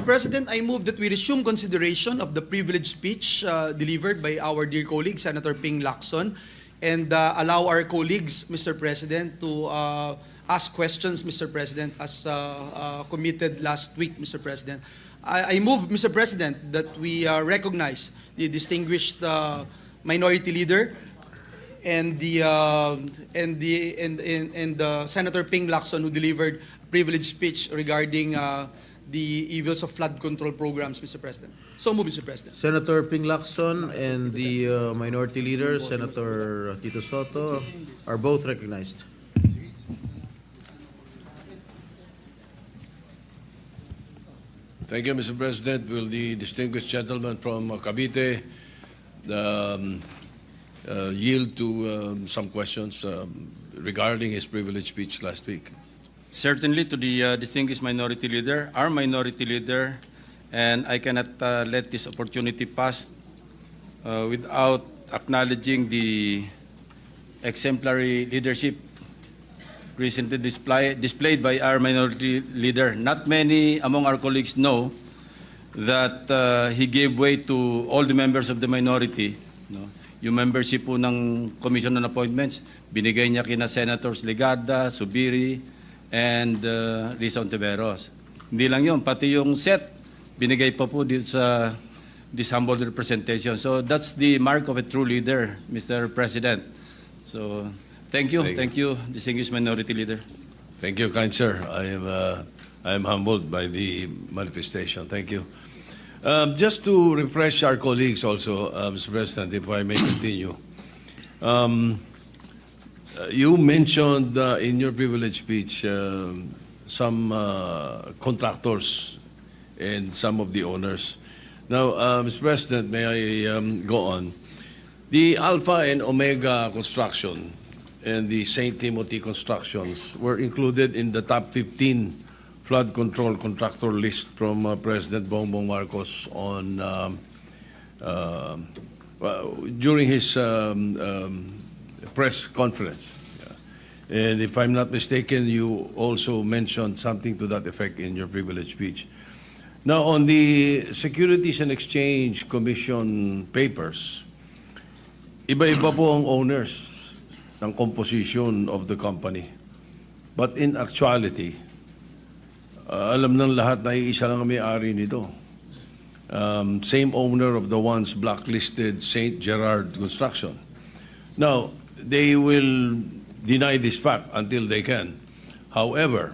President, I move that we resume consideration of the privileged speech delivered by our dear colleague, Senator Ping Lacson, and allow our colleagues, Mr. President, to ask questions, Mr. President, as committed last week, Mr. President. I move, Mr. President, that we recognize the distinguished minority leader and the Senator Ping Lacson, who delivered a privileged speech regarding the evils of flood control programs, Mr. President. So move, Mr. President. Senator Ping Lacson and the Minority Leader, Senator Tito Soto, are both recognized. Thank you, Mr. President. Will the distinguished gentleman from Cavite yield to some questions regarding his privileged speech last week? Certainly to the distinguished minority leader, our minority leader, and I cannot let this opportunity pass without acknowledging the exemplary leadership recently displayed by our minority leader. Not many among our colleagues know that he gave way to all the members of the minority. No? Yung membership po ng Commission on Appointments, binigay niya kina Senators Legada, Subiri, and Risa Ontiveros. Hindi lang yun, pati yung set, binigay pa po dito sa this humble representation. So that's the mark of a true leader, Mr. President. So thank you, distinguished minority leader. Thank you, kind sir. I am humbled by the manifestation. Thank you. Just to refresh our colleagues also, Mr. President, if I may continue. You mentioned in your privileged speech some contractors and some of the owners. Now, Mr. President, may I go on? The Alpha and Omega construction and the St. Timothy constructions were included in the top 15 flood control contractor list from President Bongbong Marcos on during his press conference. And if I'm not mistaken, you also mentioned something to that effect in your privileged speech. Now, on the Securities and Exchange Commission papers, iba-iba po ang owners ng composition of the company. But in actuality, alam ng lahat na iisa lang ang may-ari nito. Same owner of the once blacklisted St. Gerard Construction. Now, they will deny this fact until they can. However,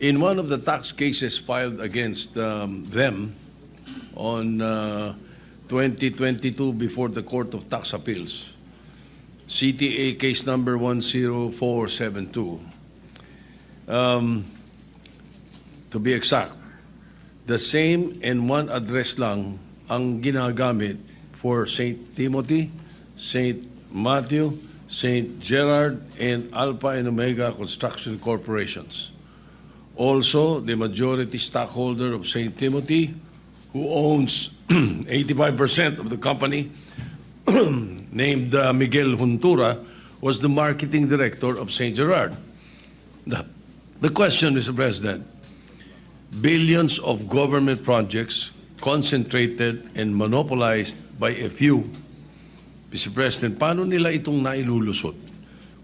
in one of the tax cases filed against them on 2022 before the Court of Tax Appeals, CTA case number 10472, to be exact, the same and one address lang ang ginagamit for St. Timothy, St. Matthew, St. Gerard, and Alpha and Omega Construction Corporations. Also, the majority stockholder of St. Timothy, who owns 85% of the company, named Miguel Juntura, was the marketing director of St. Gerard. The question, Mr. President, billions of government projects concentrated and monopolized by a few. Mr. President, paano nila itong nailulusot?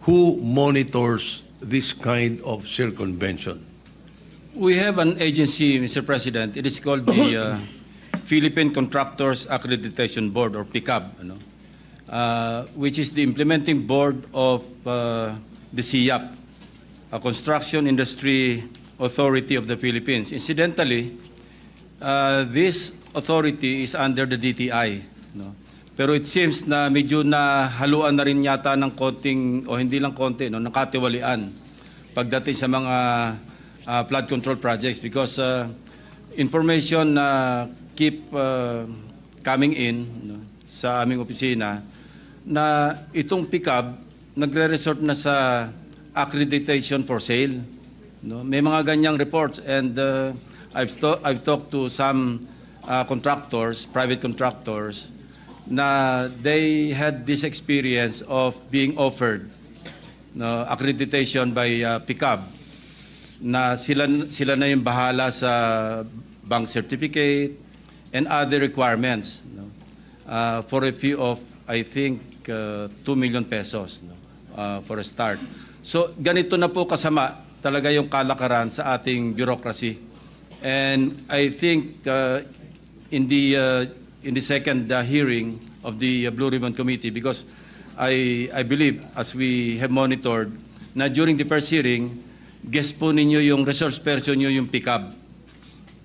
Who monitors this kind of circumvention? We have an agency, Mr. President. It is called the Philippine Contractors Accreditation Board, or PICAB, which is the implementing board of the CIAP, a construction industry authority of the Philippines. Incidentally, this authority is under the DTI. Pero it seems na medyo nahaluan na rin yata ng konting, o hindi lang konti, ng katiwalian pagdating sa mga flood control projects, because information keep coming in sa aming opisina na itong PICAB nagre-resort na sa accreditation for sale. May mga ganyang reports, and I've talked to some contractors, private contractors, na they had this experience of being offered accreditation by PICAB, na sila na yung bahala sa bank certificate, and other requirements, no? For a fee of, I think, 2 million pesos, no? For a start. So ganito na po kasama talaga yung kalakaran sa ating bureaucracy. And I think in the second hearing of the Blue Ribbon Committee, because I believe, as we have monitored, na during the first hearing, guest po ninyo yung resource person nyo yung PICAB.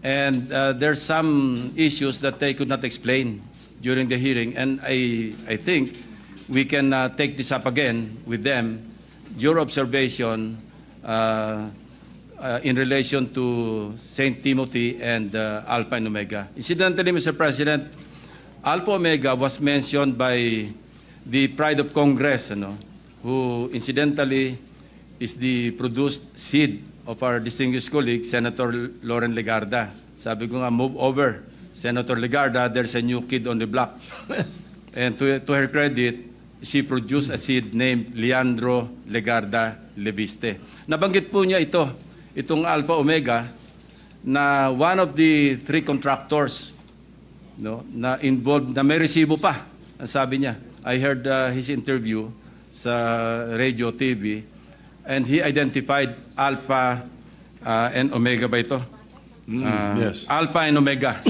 And there's some issues that they could not explain during the hearing. And I think we can take this up again with them, your observation in relation to St. Timothy and Alpha and Omega. Incidentally, Mr. President, Alpha Omega was mentioned by the Pride of Congress, who incidentally is the produced seed of our distinguished colleague, Senator Loren Legarda. Sabi ko nga, move over, Senator Legarda, there's a new kid on the block. And to her credit, she produced a seed named Leandro Legarda Leviste. Nabanggit po niya itong Alpha Omega, na one of the 3 contractors, na involved, na may resibo pa, ang sabi niya. I heard his interview sa radio, TV, and he identified Alpha and Omega ba ito? Yes. Alpha and Omega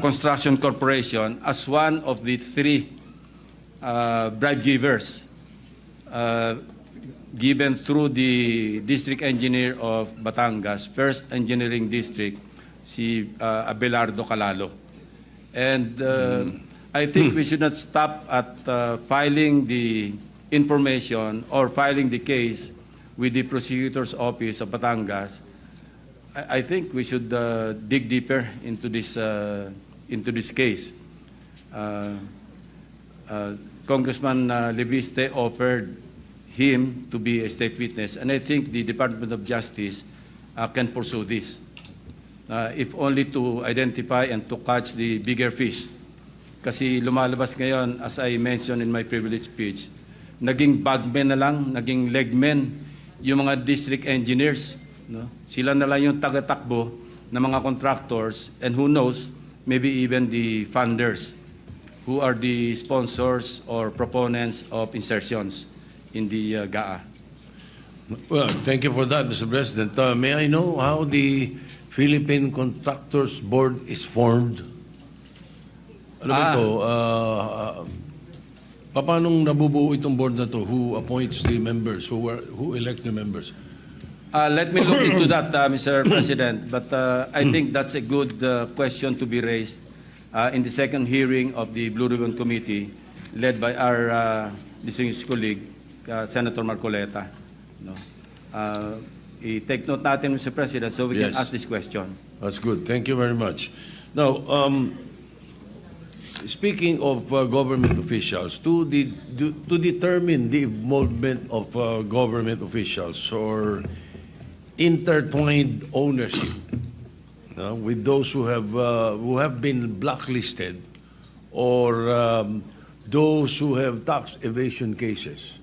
Construction Corporation as one of the 3 bribe givers given through the district engineer of Batangas, First Engineering District, si Abelardo Calalo. And I think we should not stop at filing the information or filing the case with the prosecutor's office of Batangas. I think we should dig deeper into this case. Congressman Leviste offered him to be a state witness, and I think the Department of Justice can pursue this, if only to identify and to catch the bigger fish. Kasi lumalabas ngayon, as I mentioned in my privilege speech, naging bagmen na lang, naging legmen yung mga district engineers. Sila na lang yung taga-takbo ng mga contractors, and who knows, maybe even the funders who are the sponsors or proponents of insertions in the GAA. Well, thank you for that, Mr. President. May I know how the Philippine Contractors Board is formed? Ano ba ito? Paano nabubuo itong board na to? Who appoints the members? Who elect the members? Let me look into that, Mr. President. But I think that's a good question to be raised in the second hearing of the Blue Ribbon Committee, led by our distinguished colleague, Senator Marcoleta. I-take note natin, Mr. President, so we can Yes. ask this question. That's good. Thank you very much. Now, speaking of government officials, to determine the involvement of government officials or intertwined ownership with those who have been blacklisted or those who have tax evasion cases,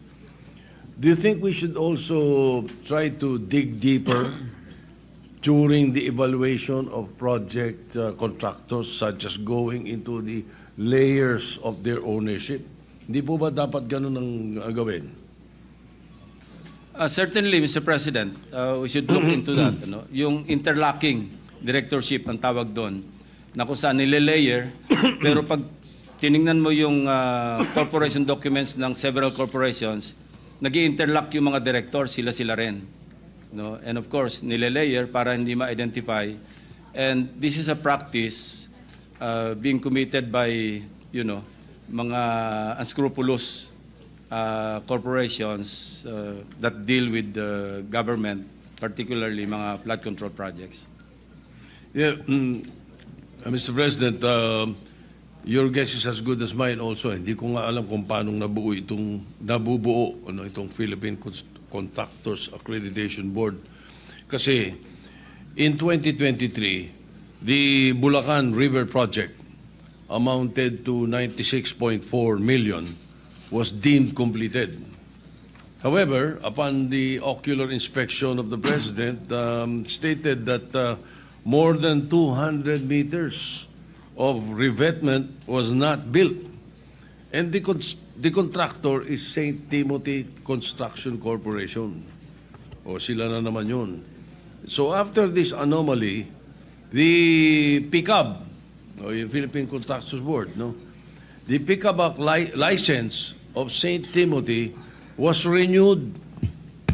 do you think we should also try to dig deeper during the evaluation of project contractors, such as going into the layers of their ownership? Hindi po ba dapat ganun ang gawin? Certainly, Mr. President, we should look into that. Yung interlocking directorship ang tawag doon, na kung saan nile-layer, pero pag tiningnan mo yung corporation documents ng several corporations, nag-i-interlock yung mga director, sila rin. And of course, nile-layer para hindi ma-identify. And this is a practice being committed by, mga unscrupulous corporations that deal with the government, particularly mga flood control projects. Yeah, Mr. President, your guess is as good as mine also. Hindi ko nga alam kung paano nabubuo itong Philippine Contractors Accreditation Board. Kasi in 2023, the Bulacan River Project amounted to 96.4 million, was deemed completed. However, upon the ocular inspection of the President, stated that more than 200 meters of revetment was not built. And the contractor is St. Timothy Construction Corporation. O sila na naman yun. So after this anomaly, the PICAB, o yung Philippine Contractors Board, no? The PICAB license of St. Timothy was renewed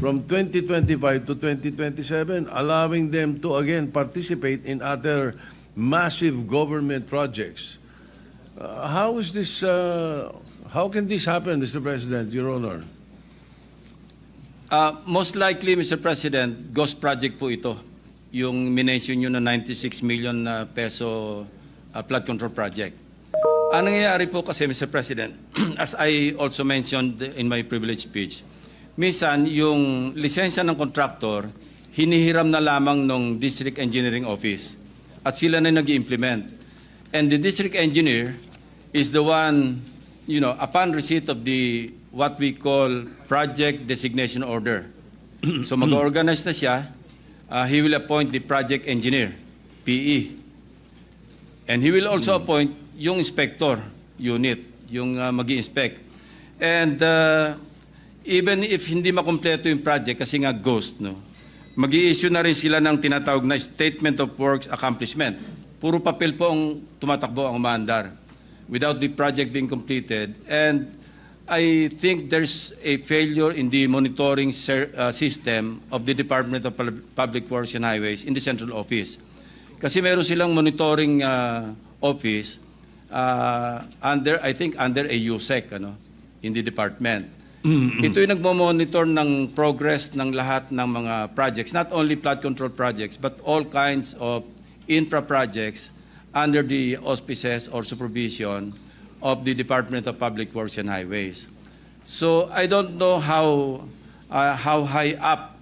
from 2025 to 2027, allowing them to again participate in other massive government projects. How is this? How can this happen, Mr. President, Your Honor? Most likely, Mr. President, ghost project po ito. Yung minention nyo na 96 million peso flood control project. Ang nangyayari po kasi, Mr. President, as I also mentioned in my privilege speech, minsan yung lisensya ng contractor, hinihiram na lamang ng District Engineering Office at sila na nag-implement. And the district engineer is the one, you know, upon receipt of the what we call project designation order. So mag-organize na siya, he will appoint the project engineer, PE. And he will also appoint yung inspector unit, yung mag-i-inspect. And even if hindi makumpleto yung project kasi nga ghost, no, mag-i-issue na rin sila ng tinatawag na Statement of Works Accomplishment. Puro papel po ang tumatakbo, ang umaandar without the project being completed. And I think there's a failure in the monitoring system of the Department of Public Works and Highways in the central office. Kasi meron silang monitoring office under, I think, under a USEC, ano, in the department. Ito yung nagmo-monitor ng progress ng lahat ng mga projects, not only flood control projects, but all kinds of infra projects under the auspices or supervision of the Department of Public Works and Highways. So I don't know how high up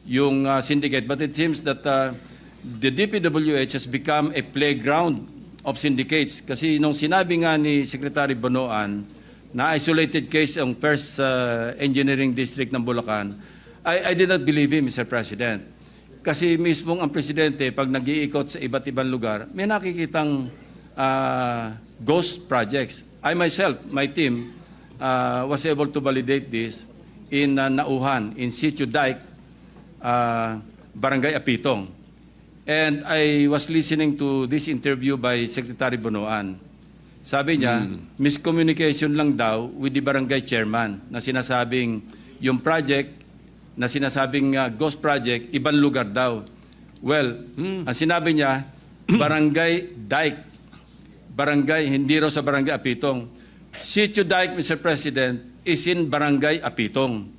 yung syndicate, but it seems that the DPWH has become a playground of syndicates. Kasi nung sinabi nga ni Secretary Bonoan na isolated case ang first engineering district ng Bulacan, I did not believe him, Mr. President. Kasi mismong ang presidente, pag nag-iikot sa iba't ibang lugar, may nakikitang ghost projects. I myself, my team, was able to validate this in Nauhan, in Sitio Dike, Barangay Apitong. And I was listening to this interview by Secretary Bonoan. Sabi niya, miscommunication lang daw with the barangay chairman na sinasabing yung project na sinasabing ghost project, ibang lugar daw. Well, ang sinabi niya, Barangay Dike. Barangay, hindi raw sa Barangay Apitong. Sitio Dike, Mr. President, is in Barangay Apitong.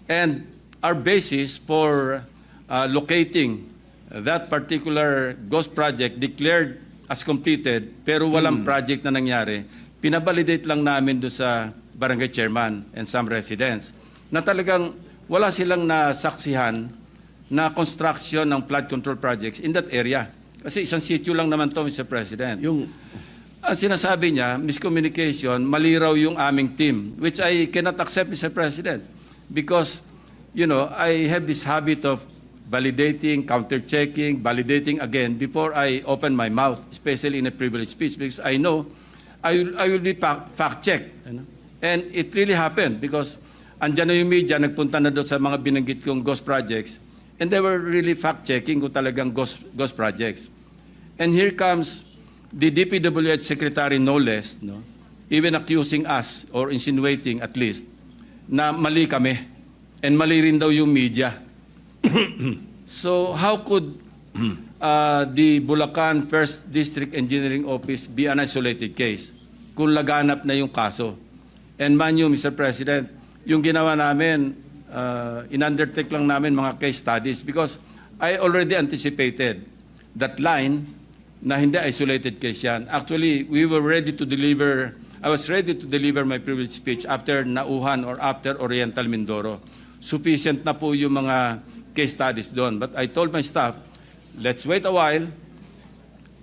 And our basis for locating that particular ghost project declared as completed, pero walang project na nangyari, pinabalidate lang namin doon sa barangay chairman and some residents na talagang wala silang nasaksihan na construction ng flood control projects in that area. Kasi isang sitio lang naman to, Mr. President. Ang sinasabi niya, miscommunication, mali raw yung aming team, which I cannot accept, Mr. President, because, you know, I have this habit of validating, counter-checking, validating again before I open my mouth, especially in a privileged speech, because I know I will be fact-checked. You know? And it really happened because andyan na yung media, nagpunta na doon sa mga binanggit kong ghost projects, and they were really fact-checking kung talagang ghost projects. And here comes the DPWH Secretary, no less, no, even accusing us, or insinuating at least, na mali kami, and mali rin daw yung media. So how could the Bulacan First District Engineering Office be an isolated case kung laganap na yung kaso? And man you, Mr. President, yung ginawa namin, in-undertake lang namin mga case studies because I already anticipated that line na hindi isolated case yan. Actually, we were ready to deliver, I was ready to deliver my privilege speech after Nauhan or after Oriental Mindoro. Sufficient na po yung mga case studies doon. But I told my staff, let's wait a while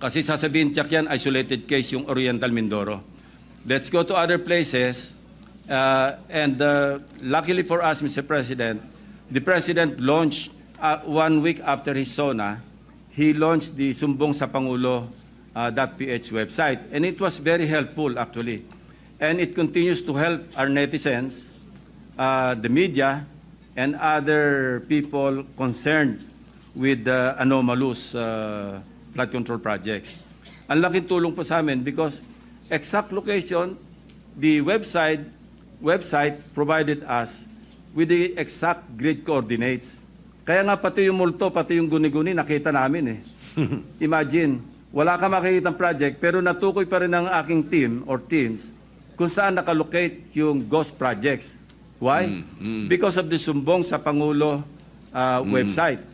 kasi sasabihin check yan, isolated case yung Oriental Mindoro. Let's go to other places. And luckily for us, Mr. President, the President launched 1 week after his SONA he launched the Sumbong sa Pangulo .ph website. And it was very helpful, actually. And it continues to help our netizens, the media, and other people concerned with the anomalous flood control projects. Ang laking tulong po sa amin because exact location, the website provided us with the exact grid coordinates. Kaya nga pati yung multo, pati yung guni-guni, nakita namin eh. Imagine, wala ka makikitang project pero natukoy pa rin ng aking team or teams kung saan nakalocate yung ghost projects. Why? Because of the Sumbong sa Pangulo website.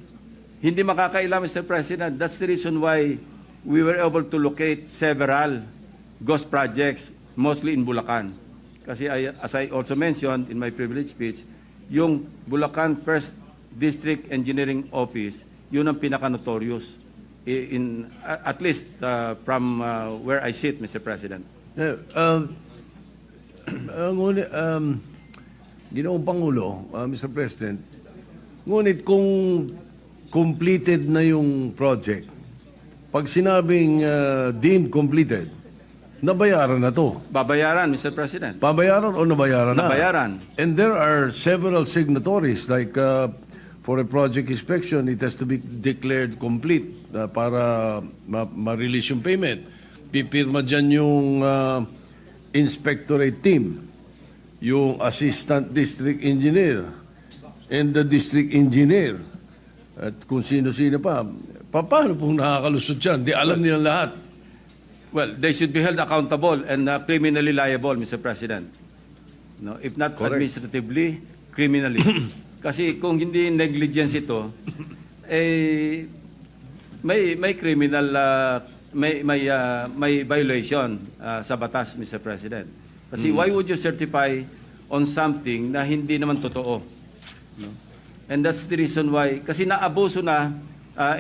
Hindi makakaila, Mr. President. That's the reason why we were able to locate several ghost projects, mostly in Bulacan. Kasi as I also mentioned in my privilege speech, yung Bulacan First District Engineering Office, yun ang pinaka-notorious, at least from where I sit, Mr. President. Ginoong Pangulo, Mr. President, ngunit kung completed na yung project, pag sinabing deemed completed, nabayaran na to. Babayaran, Mr. President. Babayaran o nabayaran na? Nabayaran. And there are several signatories like for a project inspection, it has to be declared complete para ma-release yung payment. Pipirma dyan yung inspectorate team, yung assistant district engineer, and the district engineer. At kung sino-sino pa. Paano pong nakakalusot yan? Di alam nila lahat. Well, they should be held accountable and criminally liable, Mr. President. No, if not Correct. administratively, criminally. Kasi kung hindi negligence ito, may criminal may violation sa batas, Mr. President. Kasi why would you certify on something na hindi naman totoo? No? And that's the reason why, kasi naabuso na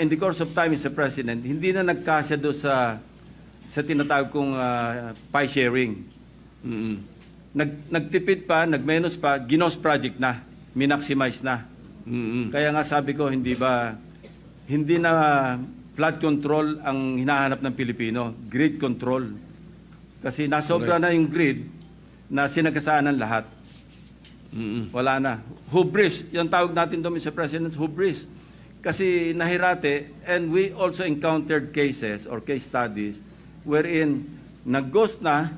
in the course of time, Mr. President, hindi na nagkasya doon sa tinatawag kong pie sharing. Nagtipid pa, nagmenos pa, ginos project na, minaximize na. Kaya nga sabi ko, hindi na flood control ang hinahanap ng Pilipino, grid control. Kasi nasobra na yung grid na sinagasaan ng lahat. Wala na. Hubris, yung tawag natin doon, Mr. President, hubris. Kasi nahirate, and we also encountered cases or case studies wherein nag-ghost na,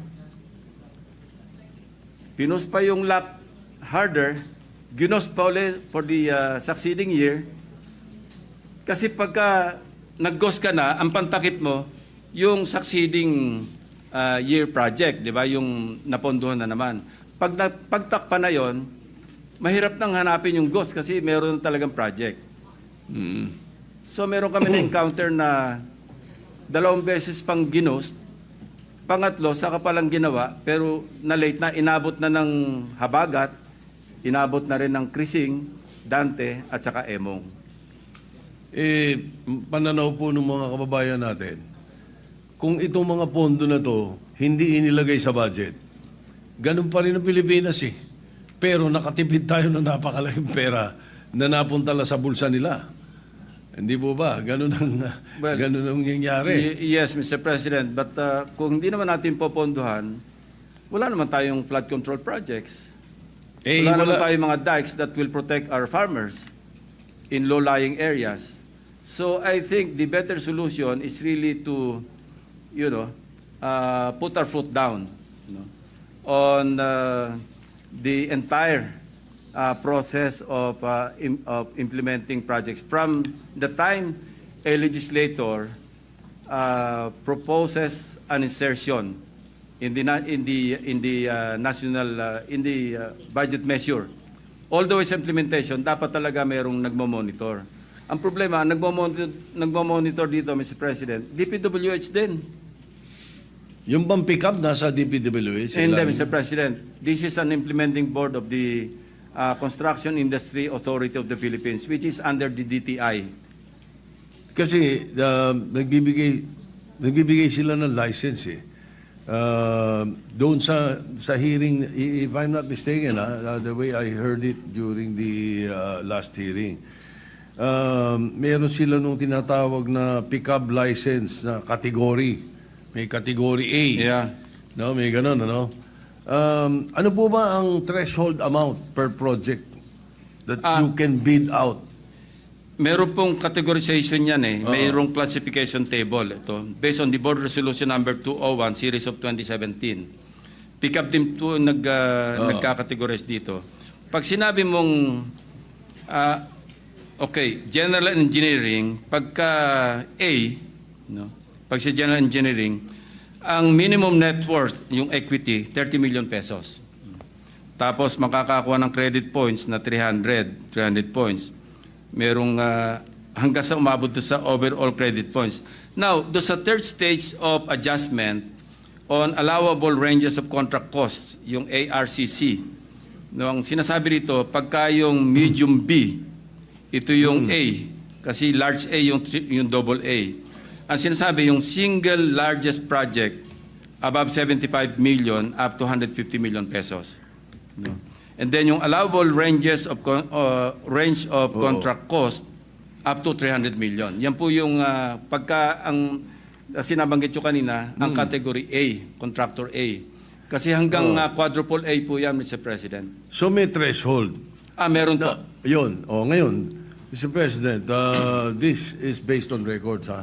pinus pa yung lock harder, ginos pa ulit for the succeeding year. Kasi pagka nag-ghost ka na, ang pantakip mo, yung succeeding year project, di ba? Yung napondohan na naman. Pag pagtakpa na yon, mahirap nang hanapin yung ghost kasi meron talagang project. So meron kami na-encounter na 2 beses pang ginost, pangatlo, saka palang ginawa, pero na-late na, inabot na ng Habagat, inabot na rin ng Krising, Dante, at saka Emong. Pananaw po ng mga kababayan natin, kung itong mga pondo na to, hindi inilagay sa budget, ganun pa rin ang Pilipinas eh. Pero nakatipid tayo ng napakalaking pera na napunta lang sa bulsa nila. Hindi po ba? Ganun ang nangyayari. Yes, Mr. President, but kung hindi naman natin popondohan, wala naman tayong flood control projects. Wala naman tayong mga dikes that will protect our farmers in low-lying areas. So I think the better solution is really to, put our foot down, on the entire process of implementing projects. From the time a legislator proposes an insertion in the national budget measure, all the way sa implementation, dapat talaga mayroong nagmo-monitor. Ang problema, nagmo-monitor dito, Mr. President, DPWH din. Yung bang pick up nasa DPWH? Hindi, Mr. President. This is an implementing board of the Construction Industry Authority of the Philippines, which is under the DTI. Kasi nagbibigay sila ng license eh. Doon sa hearing, if I'm not mistaken, the way I heard it during the last hearing, meron sila nung tinatawag na pickup license na category. May category A. Yeah. No, may ganun, ano? Ano po ba ang threshold amount per project that you can bid out? Meron pong categorization yan eh. Mayroong classification table. Ito, based on the Board Resolution number 201, series of 2017. Pick up din po nagka-categorize dito. Pag sinabi mong, okay, general engineering, pagka A, no? Pag sa general engineering, ang minimum net worth, yung equity, 30 million pesos. Tapos makakakuha ng credit points na 300 points. Merong hanggang sa umabot doon sa overall credit points. Now, doon sa third stage of adjustment on allowable ranges of contract costs, yung ARCC, no, ang sinasabi rito, pagka yung medium B, ito yung A, kasi large A yung double A. Ang sinasabi, yung single largest project above 75 million up to 150 million pesos. No? And then yung allowable ranges of range of contract cost up to 300 million. Yan po yung pagka ang sinabanggit ko kanina, ang category A, contractor A. Kasi hanggang quadruple A po yan, Mr. President. So may threshold. Meron po. Yun. Ngayon, Mr. President, this is based on records, ha?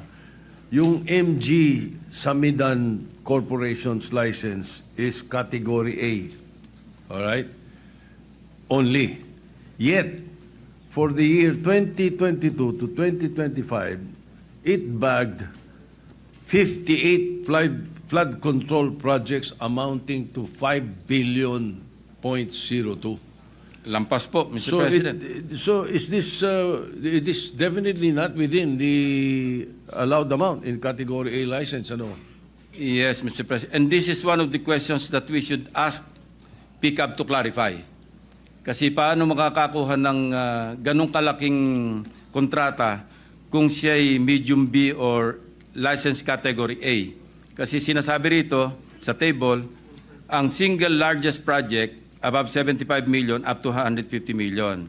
Yung MG Samidan Corporation's license is category A. All right? Only. Yet, for the year 2022 to 2025, it bagged 58 flood control projects amounting to 5 billion .02. Lampas po, Mr. So, President. so is this it is definitely not within the allowed amount in category A license, ano? Yes, Mr. President. And this is one of the questions that we should ask PICAB to clarify. Kasi paano makakakuha ng ganong kalaking kontrata kung siya'y medium B or license category A? Kasi sinasabi rito sa table, ang single largest project above 75 million up to 150 million.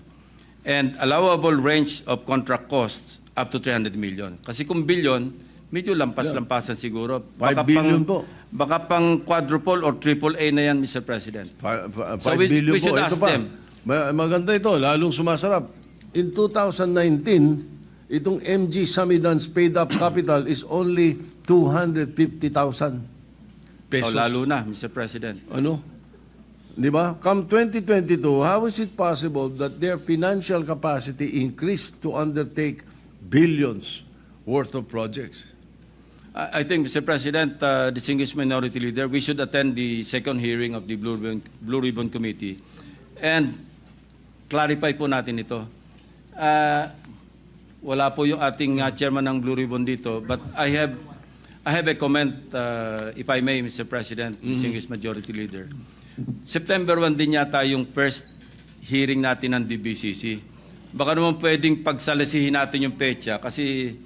And allowable range of contract costs up to 300 million. Kasi kung billion, medyo lampas-lampasan siguro. 5 billion po. Baka pang quadruple or triple A na yan, Mr. President. 5 So we billion should po. ask Ito pa. them. Maganda ito, lalong sumasarap. In 2019, itong MG Samidan's paid up capital is only 250,000 pesos. Lalo na, Mr. President. Ano? Di ba? Come 2022, how is it possible that their financial capacity increased to undertake billions worth of projects? I think, Mr. President, distinguished minority leader, we should attend the second hearing of the Blue Ribbon Committee and clarify po natin ito. Wala po yung ating chairman ng Blue Ribbon dito, but I have a comment, if I may, Mr. President, distinguished majority leader. September 1 din yata yung first hearing natin ng DBCC. Baka naman pwedeng pagsalisihin natin yung petsa kasi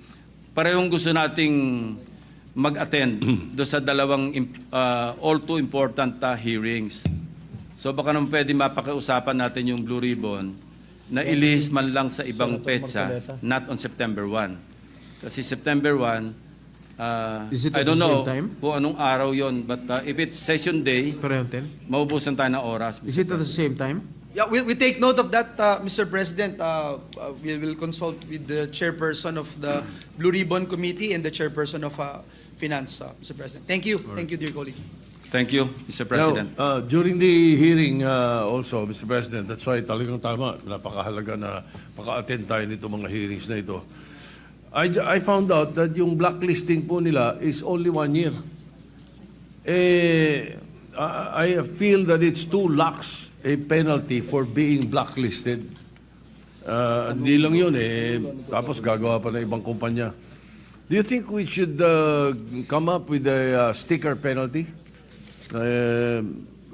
parehong gusto nating mag-attend do sa dalawang all too important hearings. So baka naman pwede mapakiusapan natin yung Blue Ribbon na ilihis man lang sa ibang petsa, not on September 1. Kasi September 1, Is it I at don't the know same time? kung anong araw yon, but if it's session day, Parehong time? maubusan tayo ng oras. Is it at the same time? Yeah, we take note of that, Mr. President. We will consult with the chairperson of the Blue Ribbon Committee and the chairperson of Finance, Mr. President. Thank you. Thank you, dear colleague. Thank you, Mr. President. Now, during the hearing also, Mr. President, that's why talagang tama, napakahalaga na maka-attend tayo nito mga hearings na ito. I found out that yung blacklisting po nila is only 1 year. I feel that it's too lax a penalty for being blacklisted. Hindi lang yun tapos gagawa pa ng ibang kumpanya. Do you think we should come up with a sticker penalty?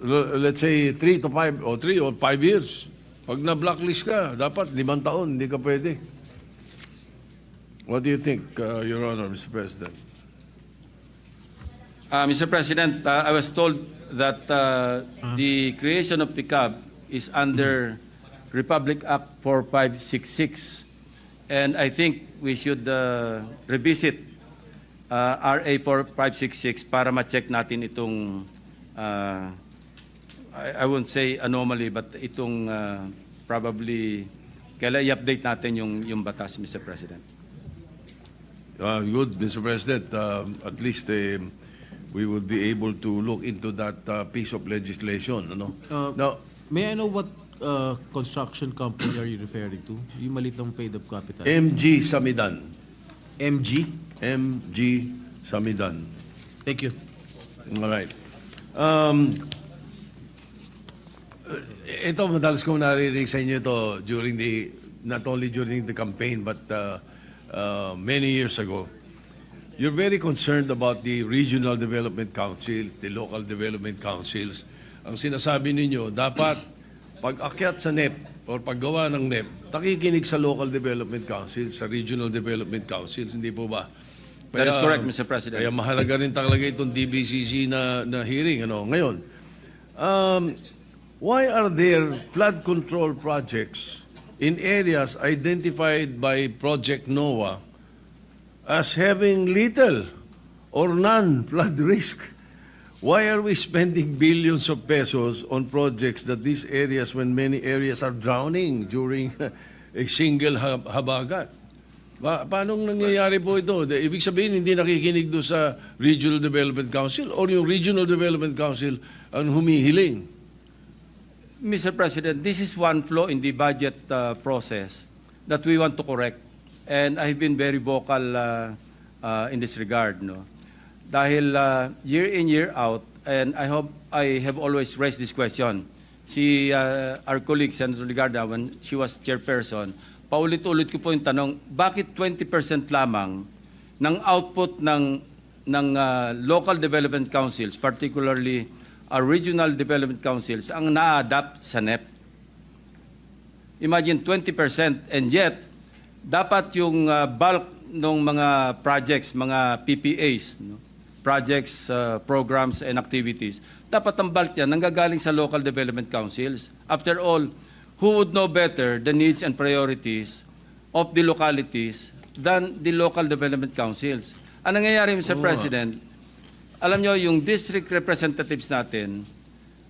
Let's say 3 to 5 or 3 or 5 years. Pag na-blacklist ka, dapat 5 taon, hindi ka pwede. What do you think, Your Honor, Mr. President? Mr. President, I was told that the creation of PICAB is under Republic Act 4566. And I think we should revisit RA 4566 para ma-check natin itong, I won't say anomaly, but itong probably, kailan i-update natin yung batas, Mr. President. Good, Mr. President. At least we would be able to look into that piece of legislation. Ano? Now, May I know what construction company are you referring to? Yung maliit ng paid-up capital. MG Samidan. MG? MG Samidan. Thank you. All right. Ito, madalas kong naririnig sa inyo ito during not only during the campaign, but many years ago. You're very concerned about the regional development councils, the local development councils. Ang sinasabi ninyo, dapat pag-akyat sa NEP or paggawa ng NEP, nakikinig sa local development councils, sa regional development councils, hindi po ba? That is correct, Mr. President. Kaya mahalaga rin talaga itong DBCC na hearing. Ano? Ngayon, why are there flood control projects in areas identified by Project NOAA as having little or none flood risk? Why are we spending billions of pesos on projects that these areas, when many areas are drowning during a single habagat? Paano nangyayari po ito? Ibig sabihin, hindi nakikinig doon sa Regional Development Council or yung Regional Development Council ang humihiling? Mr. President, this is one flaw in the budget process that we want to correct. And I've been very vocal in this regard. No? Dahil year in, year out, and I hope I have always raised this question. Our colleague, Senator Ligarda, when she was chairperson, paulit-ulit ko po yung tanong, bakit 20% lamang ng output ng local development councils, particularly our regional development councils, ang na-adapt sa NEP? Imagine 20%, and yet, dapat yung bulk ng mga projects, mga PPAs, no? Projects, programs, and activities, dapat ang bulk yan nanggagaling sa local development councils. After all, who would know better the needs and priorities of the localities than the local development councils? Ang nangyayari, Mr. President, alam nyo, yung district representatives natin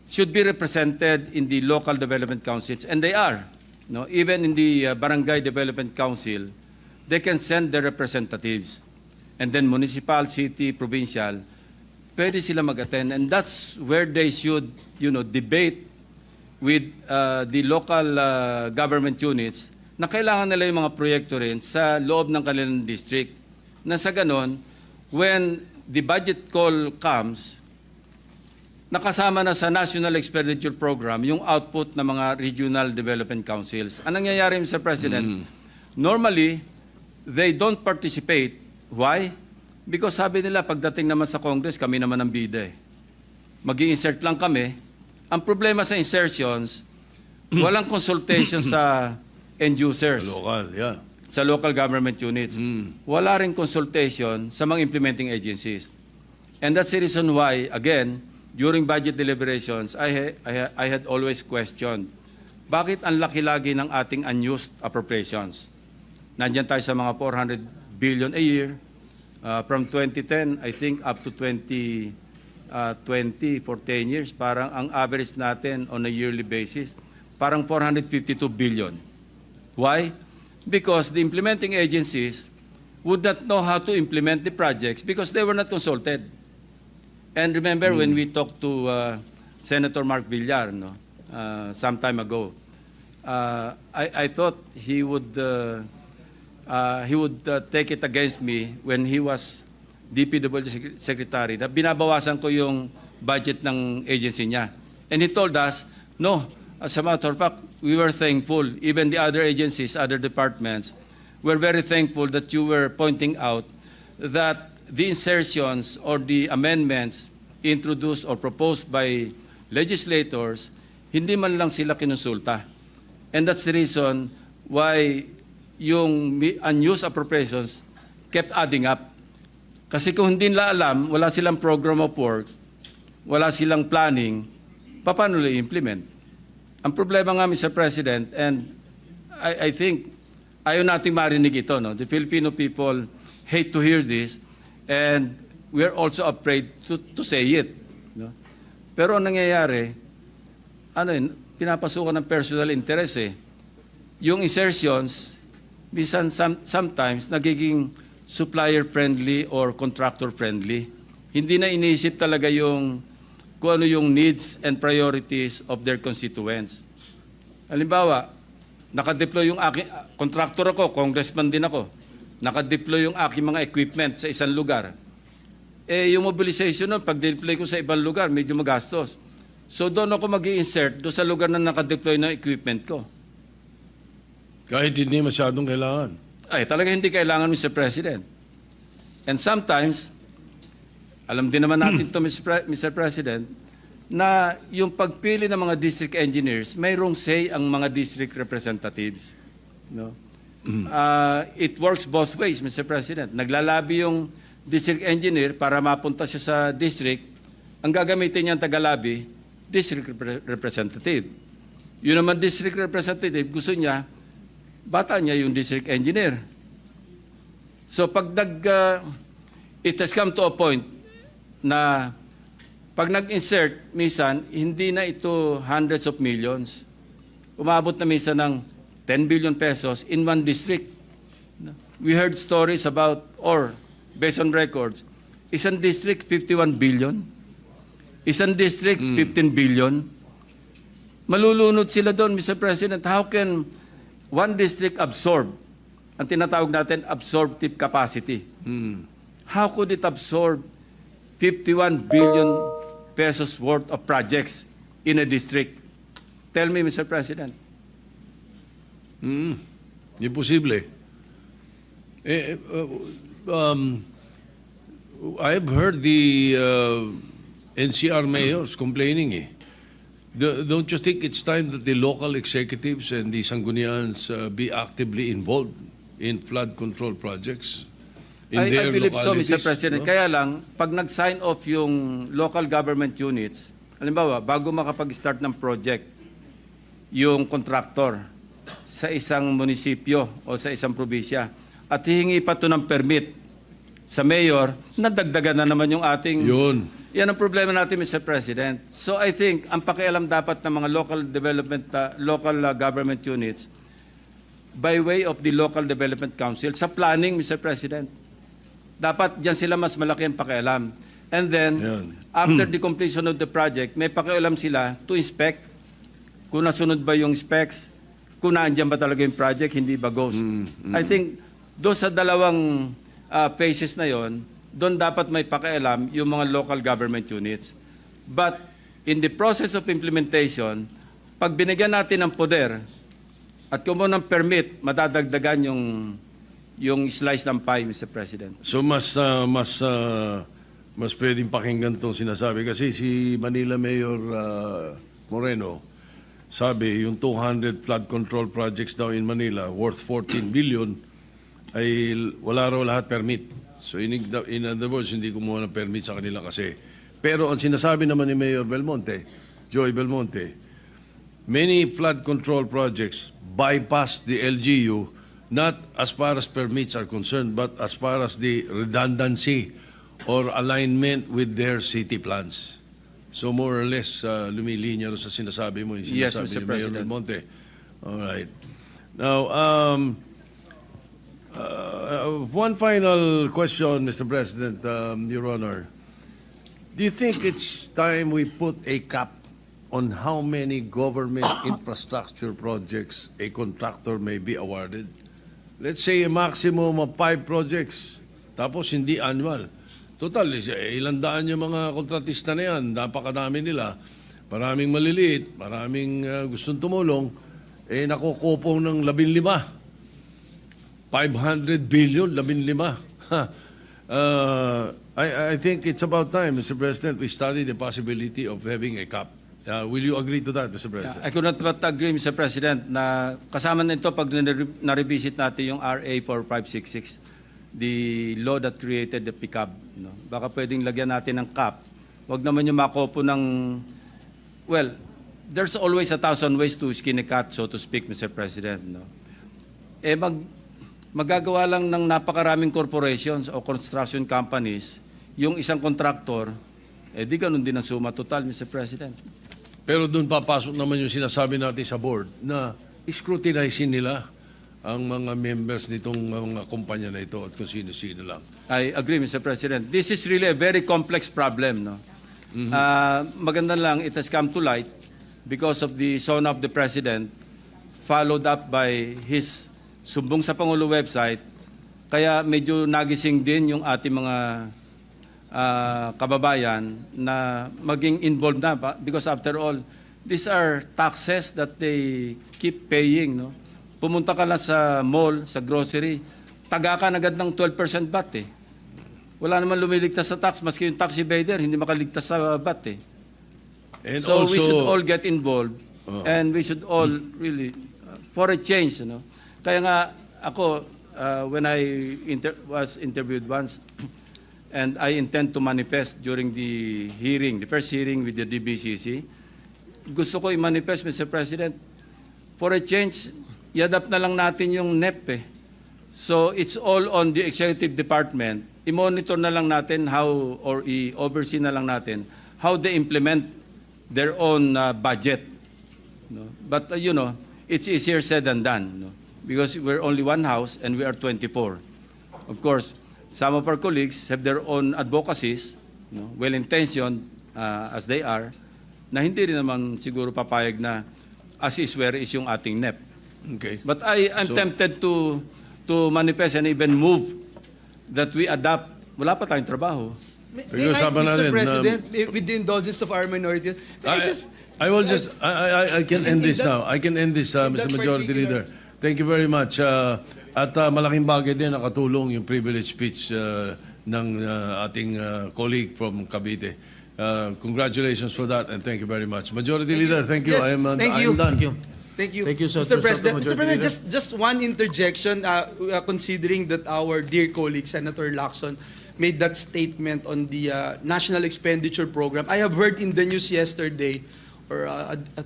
should be represented in the local development councils, and they are. No? Even in the barangay development council, they can send their representatives. And then municipal, city, provincial, pwede sila mag-attend. And that's where they should, debate with the local government units na kailangan nila yung mga proyekto rin sa loob ng kanilang district. Na sa ganon, when the budget call comes, nakasama na sa National Expenditure Program yung output ng mga regional development councils. Ang nangyayari, Mr. President, normally, they don't participate. Why? Because sabi nila, pagdating naman sa Congress, kami naman ang bida. Mag-i-insert lang kami. Ang problema sa insertions, walang consultation sa end users. Local, yeah. Sa local government units. Wala rin consultation sa mga implementing agencies. And that's the reason why, again, during budget deliberations, I had always questioned, bakit ang laki lagi ng ating unused appropriations? Nandiyan tayo sa mga 400 billion a year. From 2010, I think, up to 2020, for 10 years, parang ang average natin on a yearly basis, parang 452 billion. Why? Because the implementing agencies would not know how to implement the projects because they were not consulted. And remember when we talked to Senator Mark Villar, some time ago, I thought he would take it against me when he was DPWH Secretary na binabawasan ko yung budget ng agency niya. And he told us, no, as a matter of fact, we were thankful. Even the other agencies, other departments, were very thankful that you were pointing out that the insertions or the amendments introduced or proposed by legislators, hindi man lang sila kinonsulta. And that's the reason why yung unused appropriations kept adding up. Kasi kung hindi nila alam, wala silang program of works, wala silang planning, paano nila i-implement? Ang problema nga, Mr. President, and I think ayaw nating marinig ito. No? The Filipino people hate to hear this, and we are also afraid to say it. No? Pero ang nangyayari, pinapasukan ng personal interest eh. Yung insertions, minsan sometimes nagiging supplier-friendly or contractor-friendly. Hindi na iniisip talaga kung ano yung needs and priorities of their constituents. Halimbawa, nakadeploy yung aking, contractor ako, congressman din ako, nakadeploy yung aking mga equipment sa isang lugar. Yung mobilization nun, pag deploy ko sa ibang lugar, medyo magastos. So doon ako mag-i-insert doon sa lugar na nakadeploy ng equipment ko. Kahit hindi masyadong kailangan. Ay, talaga hindi kailangan, Mr. President. And sometimes, alam din naman natin to Mr. President, na yung pagpili ng mga district engineers, mayroong say ang mga district representatives. No? It works both ways, Mr. President. Naglalabi yung district engineer para mapunta siya sa district. Ang gagamitin niyang tagalabi, district representative. Yun naman district representative, gusto niya, bata niya yung district engineer. So pag it has come to a point na pag nag-insert, minsan, hindi na ito hundreds of millions. Umabot na minsan ng 10 billion pesos in one district. We heard stories about, or based on records, isang district 51 billion, isang district 15 billion. Malulunod sila doon, Mr. President. How can one district absorb, ang tinatawag natin absorptive capacity? How could it absorb 51 billion pesos worth of projects in a district? Tell me, Mr. President. Imposible. I've heard the NCR mayors complaining eh. Don't you think it's time that the local executives and the Sanggunians be actively involved in flood control projects in I their believe so, localities? Mr. President. No? Kaya lang, pag nag-sign off yung local government units, halimbawa, bago makapag-start ng project, yung contractor sa isang munisipyo o sa isang probinsya, at hihingi pa ito ng permit sa mayor, nadagdagan na naman yung ating... Yun. Yan ang problema natin, Mr. President. So I think, ang pakialam dapat ng mga local government units, by way of the local development council, sa planning, Mr. President. Dapat diyan sila mas malaki ang pakialam. And then, Yan. after the completion of the project, may pakialam sila to inspect kung nasunod ba yung specs, kung naandyan ba talaga yung project, hindi ba ghost. I think, doon sa dalawang phases na yon, doon dapat may pakialam yung mga local government units. But, in the process of implementation, pag binigyan natin ng poder, at kung mo ng permit, madadagdagan yung slice ng pie, Mr. President. So mas pwedeng pakinggan tong sinasabi kasi si Manila Mayor Moreno sabi yung 200 flood control projects daw in Manila worth 14 billion ay wala raw lahat permit. So in other words, hindi kumuha ng permit sa kanila kasi. Pero ang sinasabi naman ni Mayor Belmonte, Joy Belmonte, many flood control projects bypass the LGU not as far as permits are concerned, but as far as the redundancy or alignment with their city plans. So more or less, lumilinya rin sa sinasabi mo, yung Yes, sinasabi Mr. ni Mayor President. Belmonte. All right. Now, one final question, Mr. President, Your Honor. Do you think it's time we put a cap on how many government infrastructure projects a contractor may be awarded? Let's say a maximum of 5 projects, tapos hindi annual. Total, ilang daan yung mga kontratista na yan, napakadami nila. Maraming maliliit, maraming gustong tumulong, nakukupong ng 15. 500 billion, 15. I think it's about time, Mr. President, we study the possibility of having a cap. Will you agree to that, Mr. President? I could not but agree, Mr. President, na kasama nito pag na-revisit natin yung RA 4566, the law that created the PICAB. No? Baka pwedeng lagyan natin ng cap. Huwag naman yung makopo ng... Well, there's always 1,000 ways to skin a cat, so to speak, Mr. President. No? magagawa lang ng napakaraming corporations o construction companies yung isang contractor, di ganun din ang suma total, Mr. President. Pero doon papasok naman yung sinasabi natin sa board na scrutinizein nila ang mga members nitong mga kumpanya na ito at kung sino-sino lang. I agree, Mr. President. This is really a very complex problem, no? Maganda lang, it has come to light because of the SONA of the President, followed up by his sumbong sa Pangulo website. Kaya medyo nagising din yung ating mga kababayan na maging involved na because after all, these are taxes that they keep paying, no? Pumunta ka lang sa mall, sa grocery, taga ka agad ng 12% VAT eh. Wala naman lumiligtas sa tax, maski yung tax evader, hindi makaligtas sa VAT eh. And So we also, should all get involved and we should all really, for a change, you know. Kaya nga ako, when I was interviewed once, and I intend to manifest during the hearing, the first hearing with the DBCC, gusto ko i-manifest, Mr. President, for a change, i-adapt na lang natin yung NEP eh. So it's all on the executive department. I-monitor na lang natin how, or i-oversee na lang natin how they implement their own budget. No? But you know, it's easier said than done, no? Because we're only one house and we are 24. Of course, some of our colleagues have their own advocacies, no? Well-intentioned as they are, na hindi rin naman siguro papayag na as is where is yung ating NEP. okay. But I'm tempted to manifest and even move that we adapt. Wala pa tayong trabaho. May Pag-usapan I, Mr. natin, President, with the indulgence of our minority, I can end this now. I can end this, in Mr. that Majority Leader. Thank you very much. At malaking bagay din nakatulong yung privilege speech ng ating colleague from Cavite. Congratulations for that and thank you very much. Majority Leader, thank you. Yes, I am thank I you. am done. Thank you. Thank you, Mr. Senator President. Soto, Mr. Majority President, just one interjection, considering that our dear colleague, Senator Lacson, made that statement on the National Expenditure Program. I have heard in the news yesterday, or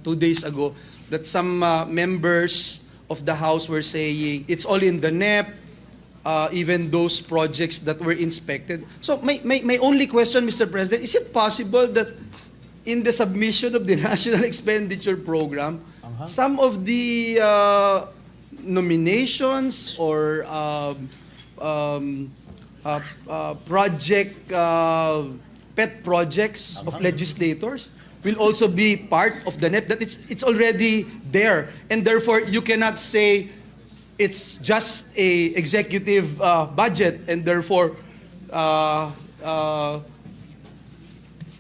2 days ago, that some members of the House were saying it's all in the NEP, even those projects that were inspected. So my only question, Mr. President, is it possible that in the submission of the National Expenditure Program, some of the nominations or pet projects of legislators will also be part of the NEP, that it's already there, and therefore you cannot say it's just a executive budget, and therefore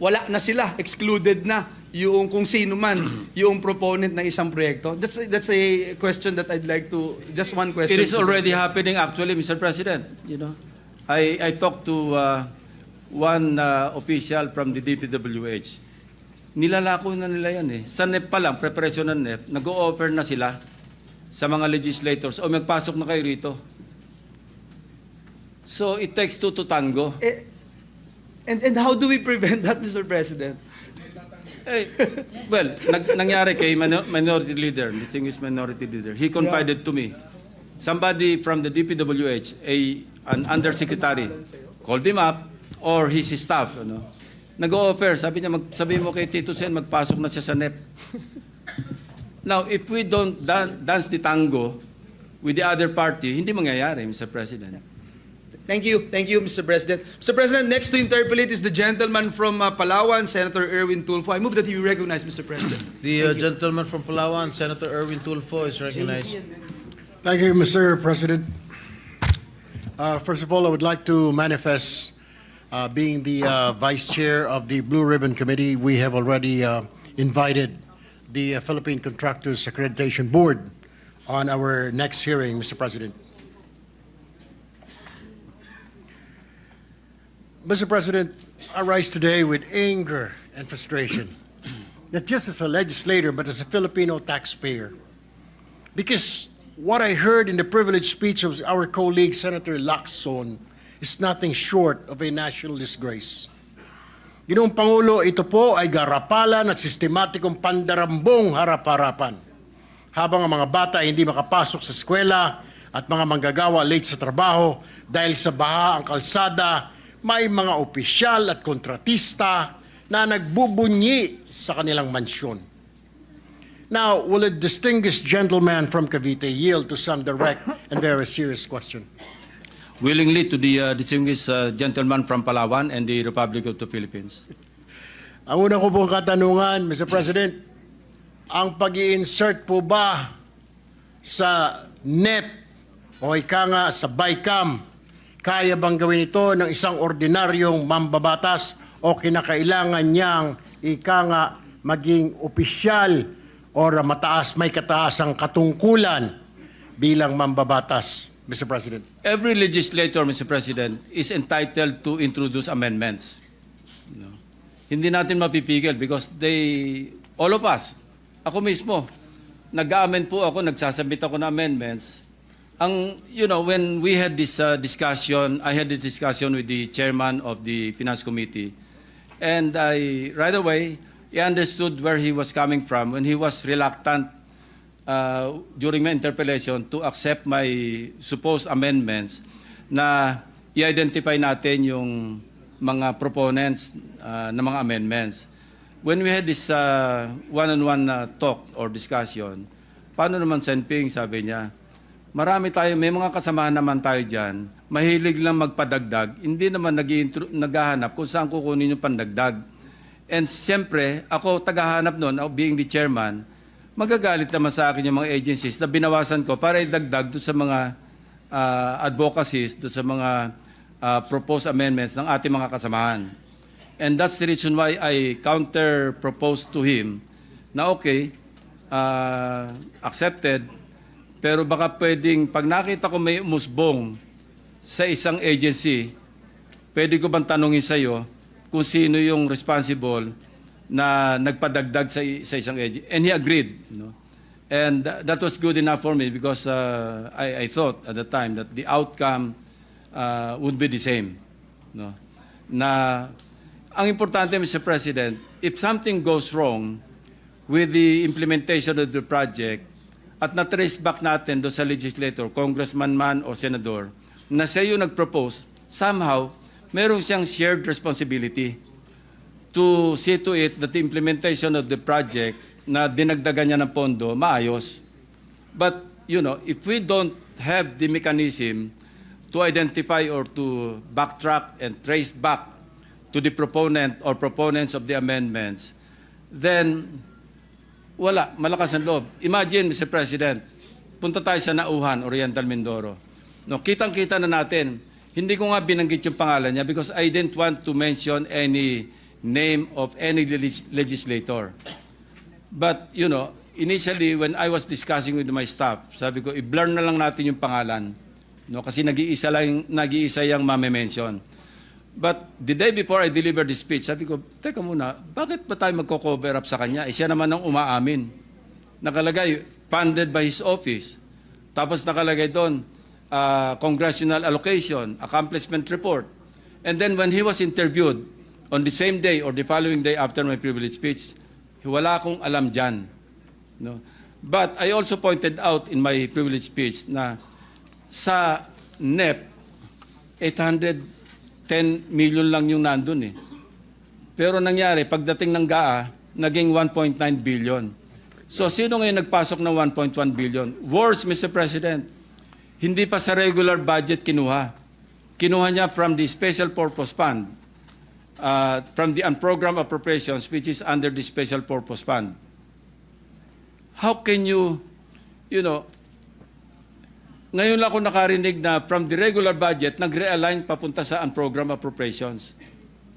wala na sila, excluded na yung kung sino man yung proponent ng isang proyekto. That's a question that I'd like to, just one question. It is already happening actually, Mr. President. You know, I talked to one official from the DPWH. Nilalako na nila yan eh. Sa NEP pa lang, preparation ng NEP, nag-o-offer na sila sa mga legislators, o magpasok na kayo rito. So it takes two to tango. And how do we prevent that, Mr. President? Well, nangyari kay minority leader, distinguished minority leader. He confided to me. Somebody from the DPWH, an undersecretary, called him up, or his staff, ano, nag-o-offer, sabi niya, sabi mo kay Tito Sen, magpasok na siya sa NEP. Now, if we don't dance the tango with the other party, hindi mangyayari, Mr. President. Thank you, Mr. President. Mr. President, next to interpolate is the gentleman from Palawan, Senator Erwin Tulfo. I move that you recognize, Mr. President. The gentleman from Palawan, Senator Erwin Tulfo, is recognized. Thank you, Mr. President. First of all, I would like to manifest, being the Vice Chair of the Blue Ribbon Committee, we have already invited the Philippine Contractors Accreditation Board on our next hearing, Mr. President. Mr. President, I rise today with anger and frustration, not just as a legislator, but as a Filipino taxpayer. Because what I heard in the privileged speech of our colleague, Senator Lacson, is nothing short of a national disgrace. Ginoong Pangulo, ito po ay garapalan at sistematikong pandarambong harap-harapan. Habang ang mga bata ay hindi makapasok sa eskwela at mga manggagawa late sa trabaho dahil sa baha ang kalsada, may mga opisyal at kontratista na nagbubunyi sa kanilang mansyon. Now, will a distinguished gentleman from Cavite yield to some direct and very serious question? Willingly to the distinguished gentleman from Palawan and the Republic of the Philippines. Ang una ko pong katanungan, Mr. President, ang pag-i-insert po ba sa NEP o ika nga sa BICAM, kaya bang gawin ito ng isang ordinaryong mambabatas o kinakailangan niyang ika nga maging opisyal o may kataasang katungkulan bilang mambabatas, Mr. President? Every legislator, Mr. President, is entitled to introduce amendments. No? Hindi natin mapipigil because all of us, ako mismo, nag-amend po ako, nagsasabit ako ng amendments. When we had this discussion, I had this discussion with the chairman of the Finance Committee, and right away, I understood where he was coming from when he was reluctant during my interpellation to accept my supposed amendments na i-identify natin yung mga proponents ng mga amendments. When we had this one-on-one talk or discussion, paano naman Senping, sabi niya, marami tayo, may mga kasama naman tayo dyan, mahilig lang magpadagdag, hindi naman naghahanap kung saan kukunin yung pandagdag. And siyempre, ako tagahanap noon, being the chairman, magagalit naman sa akin yung mga agencies na binawasan ko para idagdag doon sa mga advocacies, doon sa mga proposed amendments ng ating mga kasamahan. And that's the reason why I counter-proposed to him na okay, accepted, pero baka pwedeng, pag nakita ko may umusbong sa isang agency, pwede ko bang tanungin sa iyo kung sino yung responsible na nagpadagdag sa isang agency? And he agreed. No? And that was good enough for me because I thought at the time that the outcome would be the same. No? Na ang importante, Mr. President, if something goes wrong with the implementation of the project at na-trace back natin do sa legislator, congressman man o senador, na siya yung nag-propose, somehow, meron siyang shared responsibility to see to it that the implementation of the project na dinagdagan niya ng pondo, maayos. But, if we don't have the mechanism to identify or to backtrack and trace back to the proponent or proponents of the amendments, then wala, malakas ang loob. Imagine, Mr. President, punta tayo sa Nauhan, Oriental Mindoro. No, kitang-kita na natin, hindi ko nga binanggit yung pangalan niya because I didn't want to mention any name of any legislator. But, initially, when I was discussing with my staff, sabi ko, i-blur na lang natin yung pangalan. No, kasi nag-iisa yung mame-mention. But the day before I delivered the speech, sabi ko, teka muna, bakit ba tayo magko-cover up sa kanya? Siya naman ang umaamin. Nakalagay, funded by his office. Tapos nakalagay doon, congressional allocation, accomplishment report. And then when he was interviewed on the same day or the following day after my privilege speech, wala akong alam dyan. No? But I also pointed out in my privilege speech na sa NEP, 810 million lang yung nandun eh. Pero nangyari, pagdating ng GAA, naging 1.9 billion. So sino ngayon nagpasok ng 1.1 billion? Worse, Mr. President, hindi pa sa regular budget kinuha. Kinuha niya from the Special Purpose Fund, from the unprogrammed appropriations, which is under the Special Purpose Fund. How can you, ngayon lang ako nakarinig na from the regular budget, nag-realign papunta sa unprogrammed appropriations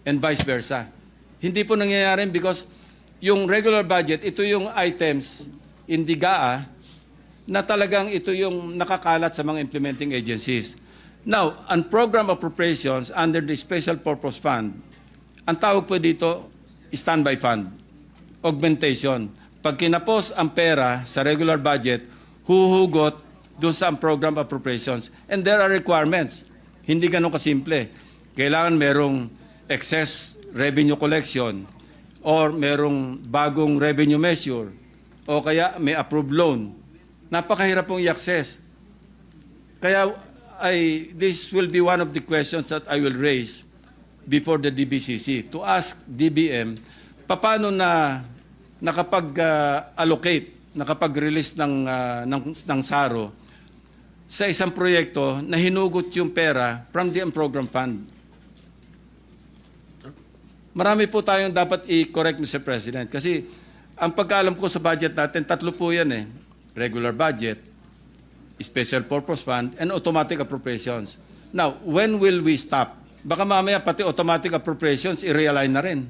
and vice versa. Hindi po nangyayari because yung regular budget, ito yung items in the GAA na talagang ito yung nakakalat sa mga implementing agencies. Now, unprogrammed appropriations under the Special Purpose Fund, ang tawag po dito, standby fund, augmentation. Pag kinapos ang pera sa regular budget, huhugot doon sa program appropriations. And there are requirements. Hindi ganun kasimple. Kailangan merong excess revenue collection or merong bagong revenue measure o kaya may approved loan. Napakahirap pong i-access. Kaya this will be one of the questions that I will raise before the DBCC to ask DBM paano na nakapag-allocate, nakapag-release ng SARO sa isang proyekto na hinugot yung pera from the program fund. Marami po tayong dapat i-correct, Mr. President, kasi ang pagkaalam ko sa budget natin, tatlo po yan eh. Regular budget, special purpose fund, and automatic appropriations. Now, when will we stop? Baka mamaya pati automatic appropriations i-realign na rin.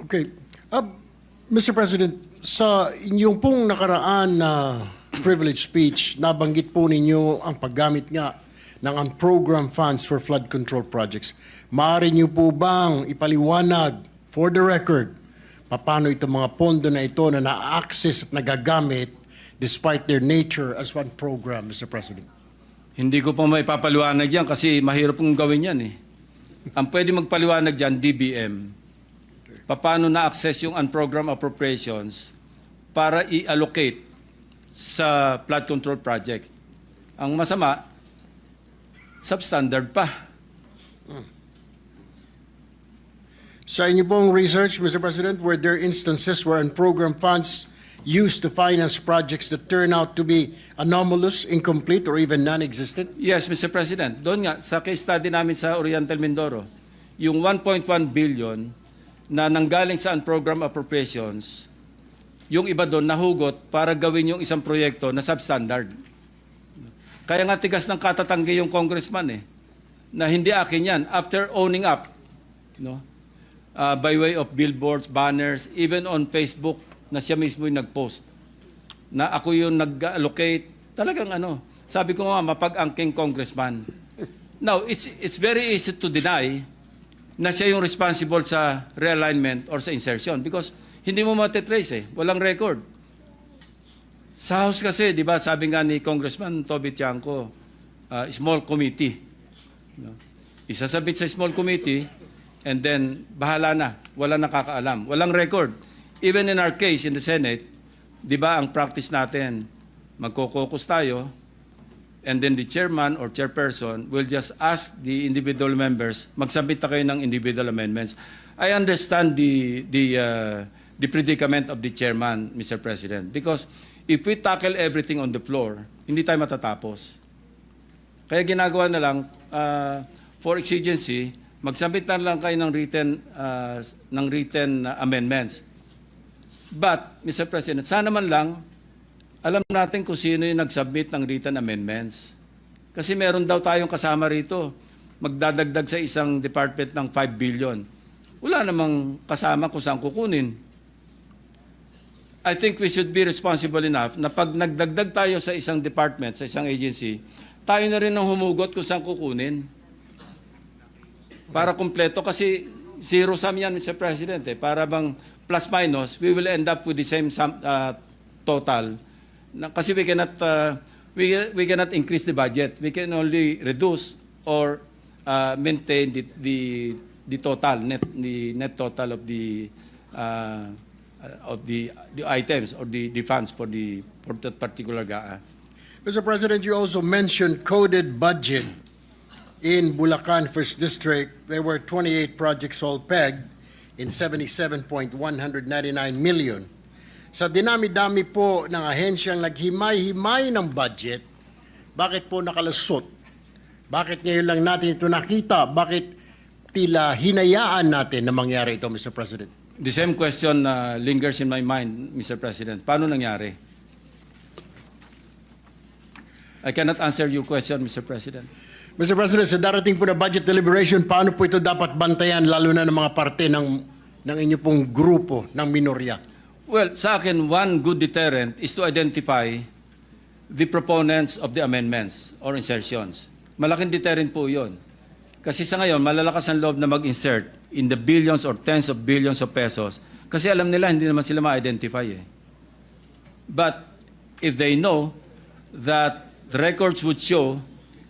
Okay. Mr. President, sa inyong pong nakaraan na privilege speech, nabanggit po ninyo ang paggamit nga ng unprogrammed funds for flood control projects. Maaari niyo po bang ipaliwanag for the record paano itong mga pondo na ito na na-access at nagagamit despite their nature as one program, Mr. President? Hindi ko pa may papaliwanag yan kasi mahirap pong gawin yan eh. Ang pwede magpaliwanag dyan, DBM. Paano na-access yung unprogrammed appropriations para i-allocate sa flood control project. Ang masama, substandard pa. Sa inyo pong research, Mr. President, were there instances where unprogrammed funds used to finance projects that turn out to be anomalous, incomplete, or even non-existent? Yes, Mr. President. Doon nga, sa case study namin sa Oriental Mindoro, yung 1.1 billion na nanggaling sa unprogrammed appropriations, yung iba doon nahugot para gawin yung isang proyekto na substandard. Kaya nga tigas ng katatanggi yung congressman eh, na hindi akin yan. After owning up, no, by way of billboards, banners, even on Facebook, na siya mismo yung nag-post, na ako yung nag-allocate, talagang ano, sabi ko nga, mapag-angking congressman. Now, it's very easy to deny na siya yung responsible sa realignment or sa insertion because hindi mo matitrace eh, walang record. Sa House kasi, di ba, sabi nga ni Congressman Toby Tiangco, small committee. No? Isasabit sa small committee and then bahala na, walang nakakaalam, walang record. Even in our case in the Senate, di ba ang practice natin, magko-caucus tayo, and then the chairman or chairperson will just ask the individual members, magsabit na kayo ng individual amendments. I understand the predicament of the chairman, Mr. President, because if we tackle everything on the floor, hindi tayo matatapos. Kaya ginagawa na lang, for exigency, magsabit na lang kayo ng written amendments. But, Mr. President, sana man lang, alam natin kung sino yung nag-submit ng written amendments. Kasi meron daw tayong kasama rito, magdadagdag sa isang department ng 5 billion. Wala namang kasama kung saan kukunin. I think we should be responsible enough na pag nagdagdag tayo sa isang department, sa isang agency, tayo na rin ang humugot kung saan kukunin. Para kumpleto kasi zero sum yan, Mr. President. Para bang plus minus, we will end up with the same sum, total. Kasi we cannot increase the budget. We can only reduce or maintain the total net total of the items or the funds for that particular GAA. Mr. President, you also mentioned coded budget in Bulacan First District. There were 28 projects all pegged in 77.199 million. Sa dinami-dami po ng ahensyang naghimay-himay ng budget, bakit po nakalusot? Bakit ngayon lang natin ito nakita? Bakit tila hinayaan natin na mangyari ito, Mr. President? The same question lingers in my mind, Mr. President. Paano nangyari? I cannot answer your question, Mr. President. Mr. President, sa darating po na budget deliberation, paano po ito dapat bantayan, lalo na ng mga parte ng inyo pong grupo, ng minorya? Well, sa akin, one good deterrent is to identify the proponents of the amendments or insertions. Malaking deterrent po yun. Kasi sa ngayon, malalakas ang loob na mag-insert in the billions or tens of billions of pesos kasi alam nila hindi naman sila ma-identify eh. But if they know that the records would show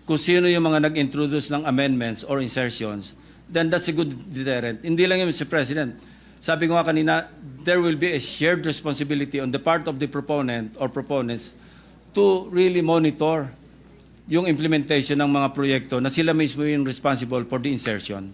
kung sino yung mga nag-introduce ng amendments or insertions, then that's a good deterrent. Hindi lang yun, Mr. President. Sabi ko nga kanina, there will be a shared responsibility on the part of the proponent or proponents to really monitor yung implementation ng mga proyekto na sila mismo yung responsible for the insertion.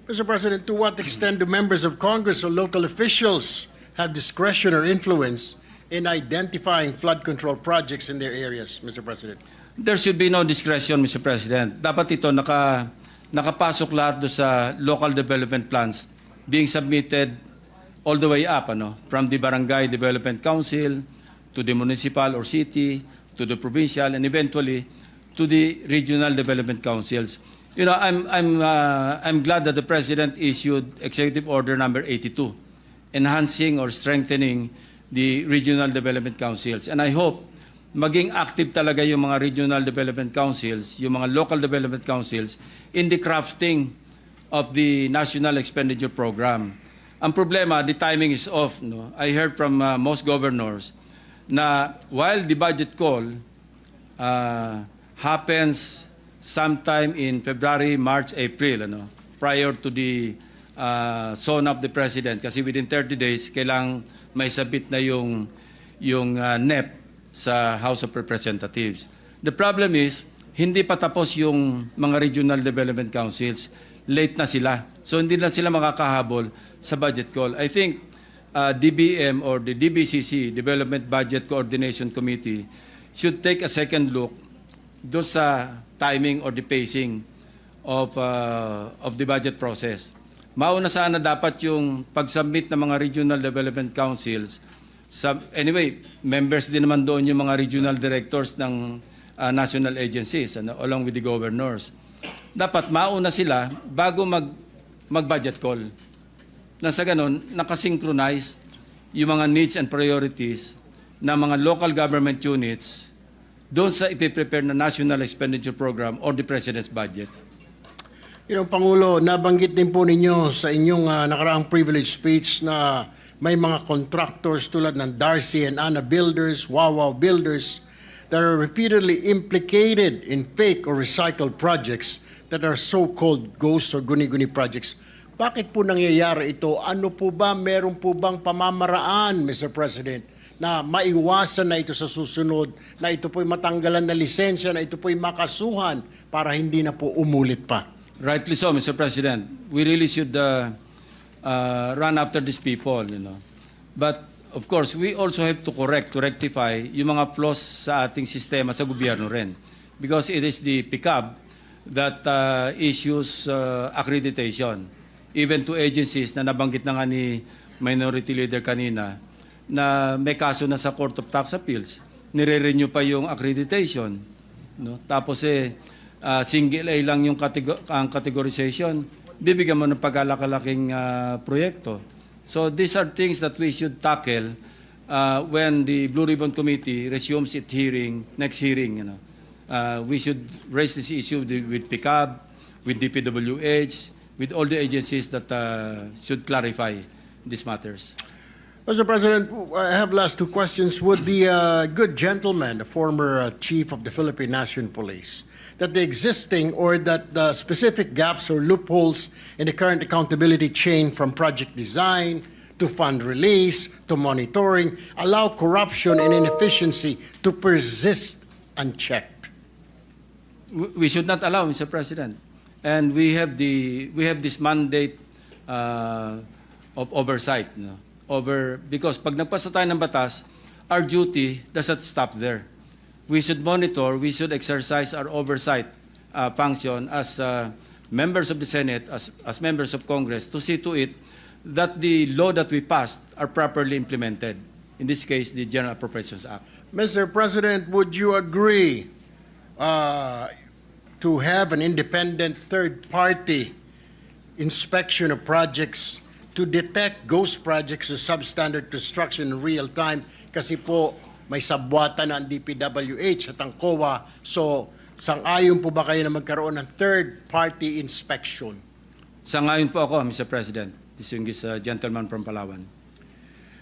Mr. President, to what extent do members of Congress or local officials have discretion or influence in identifying flood control projects in their areas, Mr. President? There should be no discretion, Mr. President. Dapat ito nakapasok lahat do sa local development plans being submitted all the way up, from the Barangay Development Council to the municipal or city, to the provincial, and eventually to the regional development councils. I'm glad that the President issued Executive Order number 82, enhancing or strengthening the regional development councils. And I hope maging active talaga yung mga regional development councils, yung mga local development councils in the crafting of the National Expenditure Program. Ang problema, the timing is off. No? I heard from most governors na while the budget call happens sometime in February, March, April, prior to the zone of the President, kasi within 30 days, kailang may sabit na yung NEP sa House of Representatives. The problem is, hindi pa tapos yung mga regional development councils. Late na sila. So hindi na sila makakahabol sa budget call. I think DBM or the DBCC, Development Budget Coordination Committee, should take a second look doon sa timing or the pacing of the budget process. Mauna sana dapat yung pag-submit ng mga regional development councils. Anyway, members din naman doon yung mga regional directors ng national agencies, along with the governors. Dapat mauna sila bago mag-budget call. Na sa ganun, nakasynchronize yung mga needs and priorities ng mga local government units doon sa ipiprepare na National Expenditure Program or the President's budget. Pangulo, nabanggit din po ninyo sa inyong nakaraang privilege speech na may mga contractors tulad ng Darcy and Anna Builders, Wawa Builders, that are repeatedly implicated in fake or recycled projects that are so-called ghost or guni-guni projects. Bakit po nangyayari ito? Ano po ba, meron po bang pamamaraan, Mr. President, na maiwasan na ito sa susunod, na ito po'y matanggalan na lisensya, na ito po'y makasuhan para hindi na po umulit pa? Rightly so, Mr. President. We really should run after these people, But, of course, we also have to rectify yung mga flaws sa ating sistema sa gobyerno rin. Because it is the PICAB that issues accreditation, even to agencies na nabanggit na nga ni Minority Leader kanina, na may kaso na sa Court of Tax Appeals, nire-renew pa yung accreditation. Tapos single A lang yung ang categorization, bibigyan mo ng pagkalakalaking proyekto. So these are things that we should tackle when the Blue Ribbon Committee resumes its next hearing. We should raise this issue with PICAB, with DPWH, with all the agencies that should clarify these matters. Mr. President, I have last two questions. Would the good gentleman, the former chief of the Philippine National Police, that the existing or that the specific gaps or loopholes in the current accountability chain from project design to fund release to monitoring allow corruption and inefficiency to persist unchecked? We should not allow, Mr. President. And we have this mandate of oversight, because pag nagpasa tayo ng batas, our duty doesn't stop there. We should monitor, we should exercise our oversight function as members of the Senate, as members of Congress, to see to it that the law that we passed are properly implemented. In this case, the General Appropriations Act. Mr. President, would you agree to have an independent third-party inspection of projects to detect ghost projects or substandard construction in real time? Kasi po, may sabwatan na ang DPWH at ang COA. So, sang-ayon po ba kayo na magkaroon ng third-party inspection? Sang-ayon po ako, Mr. President. Distinguished gentleman from Palawan.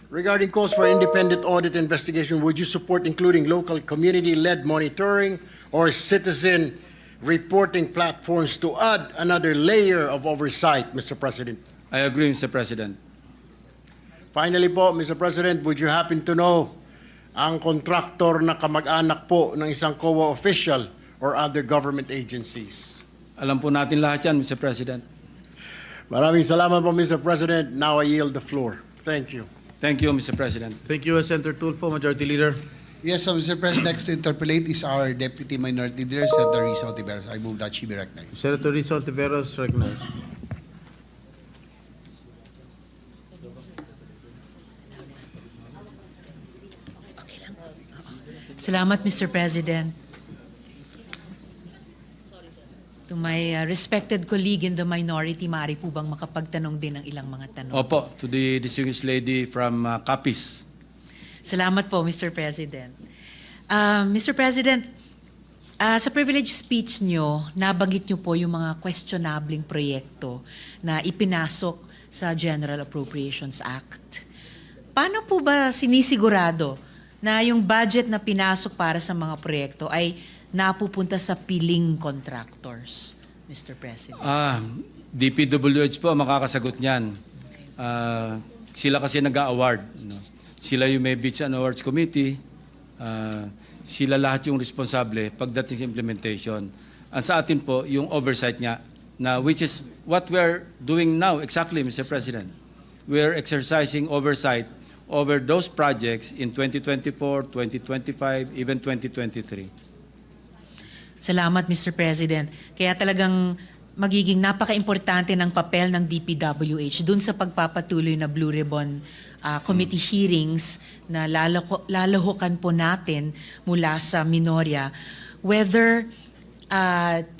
Regarding calls for independent audit investigation, would you support including local community-led monitoring or citizen reporting platforms to add another layer of oversight, Mr. President? I agree, Mr. President. Finally po, Mr. President, would you happen to know ang kontraktor na kamag-anak po ng isang COA official or other government agencies? Alam po natin lahat yan, Mr. President. Maraming salamat po, Mr. President. Now I yield the floor. Thank you. Thank you, Mr. President. Thank you, Senator Tulfo, Majority Leader. Yes, so Mr. President, next to interpolate is our Deputy Minority Leader, Senator Risa Ontiveros. I move that she be recognized. Senator Rizzo Ontiveros, recognized. Salamat, Mr. President. To my respected colleague in the minority, maaari po bang makapagtanong din ng ilang mga tanong? Opo, to the distinguished lady from Capiz. Salamat po, Mr. President. Mr. President, sa privilege speech nyo, nabanggit nyo po yung mga questionabling proyekto na ipinasok sa General Appropriations Act. Paano po ba sinisigurado na yung budget na pinasok para sa mga proyekto ay napupunta sa piling contractors, Mr. President? DPWH po ang makakasagot niyan. Sila kasi nag-a-award. No? Sila yung may Bids and Awards Committee. Sila lahat yung responsable pagdating sa implementation. Ang sa atin po, yung oversight niya, na which is what we're doing now exactly, Mr. President. We're exercising oversight over those projects in 2024, 2025, even 2023. Salamat, Mr. President. Kaya talagang magiging napaka-importante ng papel ng DPWH dun sa pagpapatuloy na Blue Ribbon Committee hearings na lalahukan po natin mula sa Minoria, whether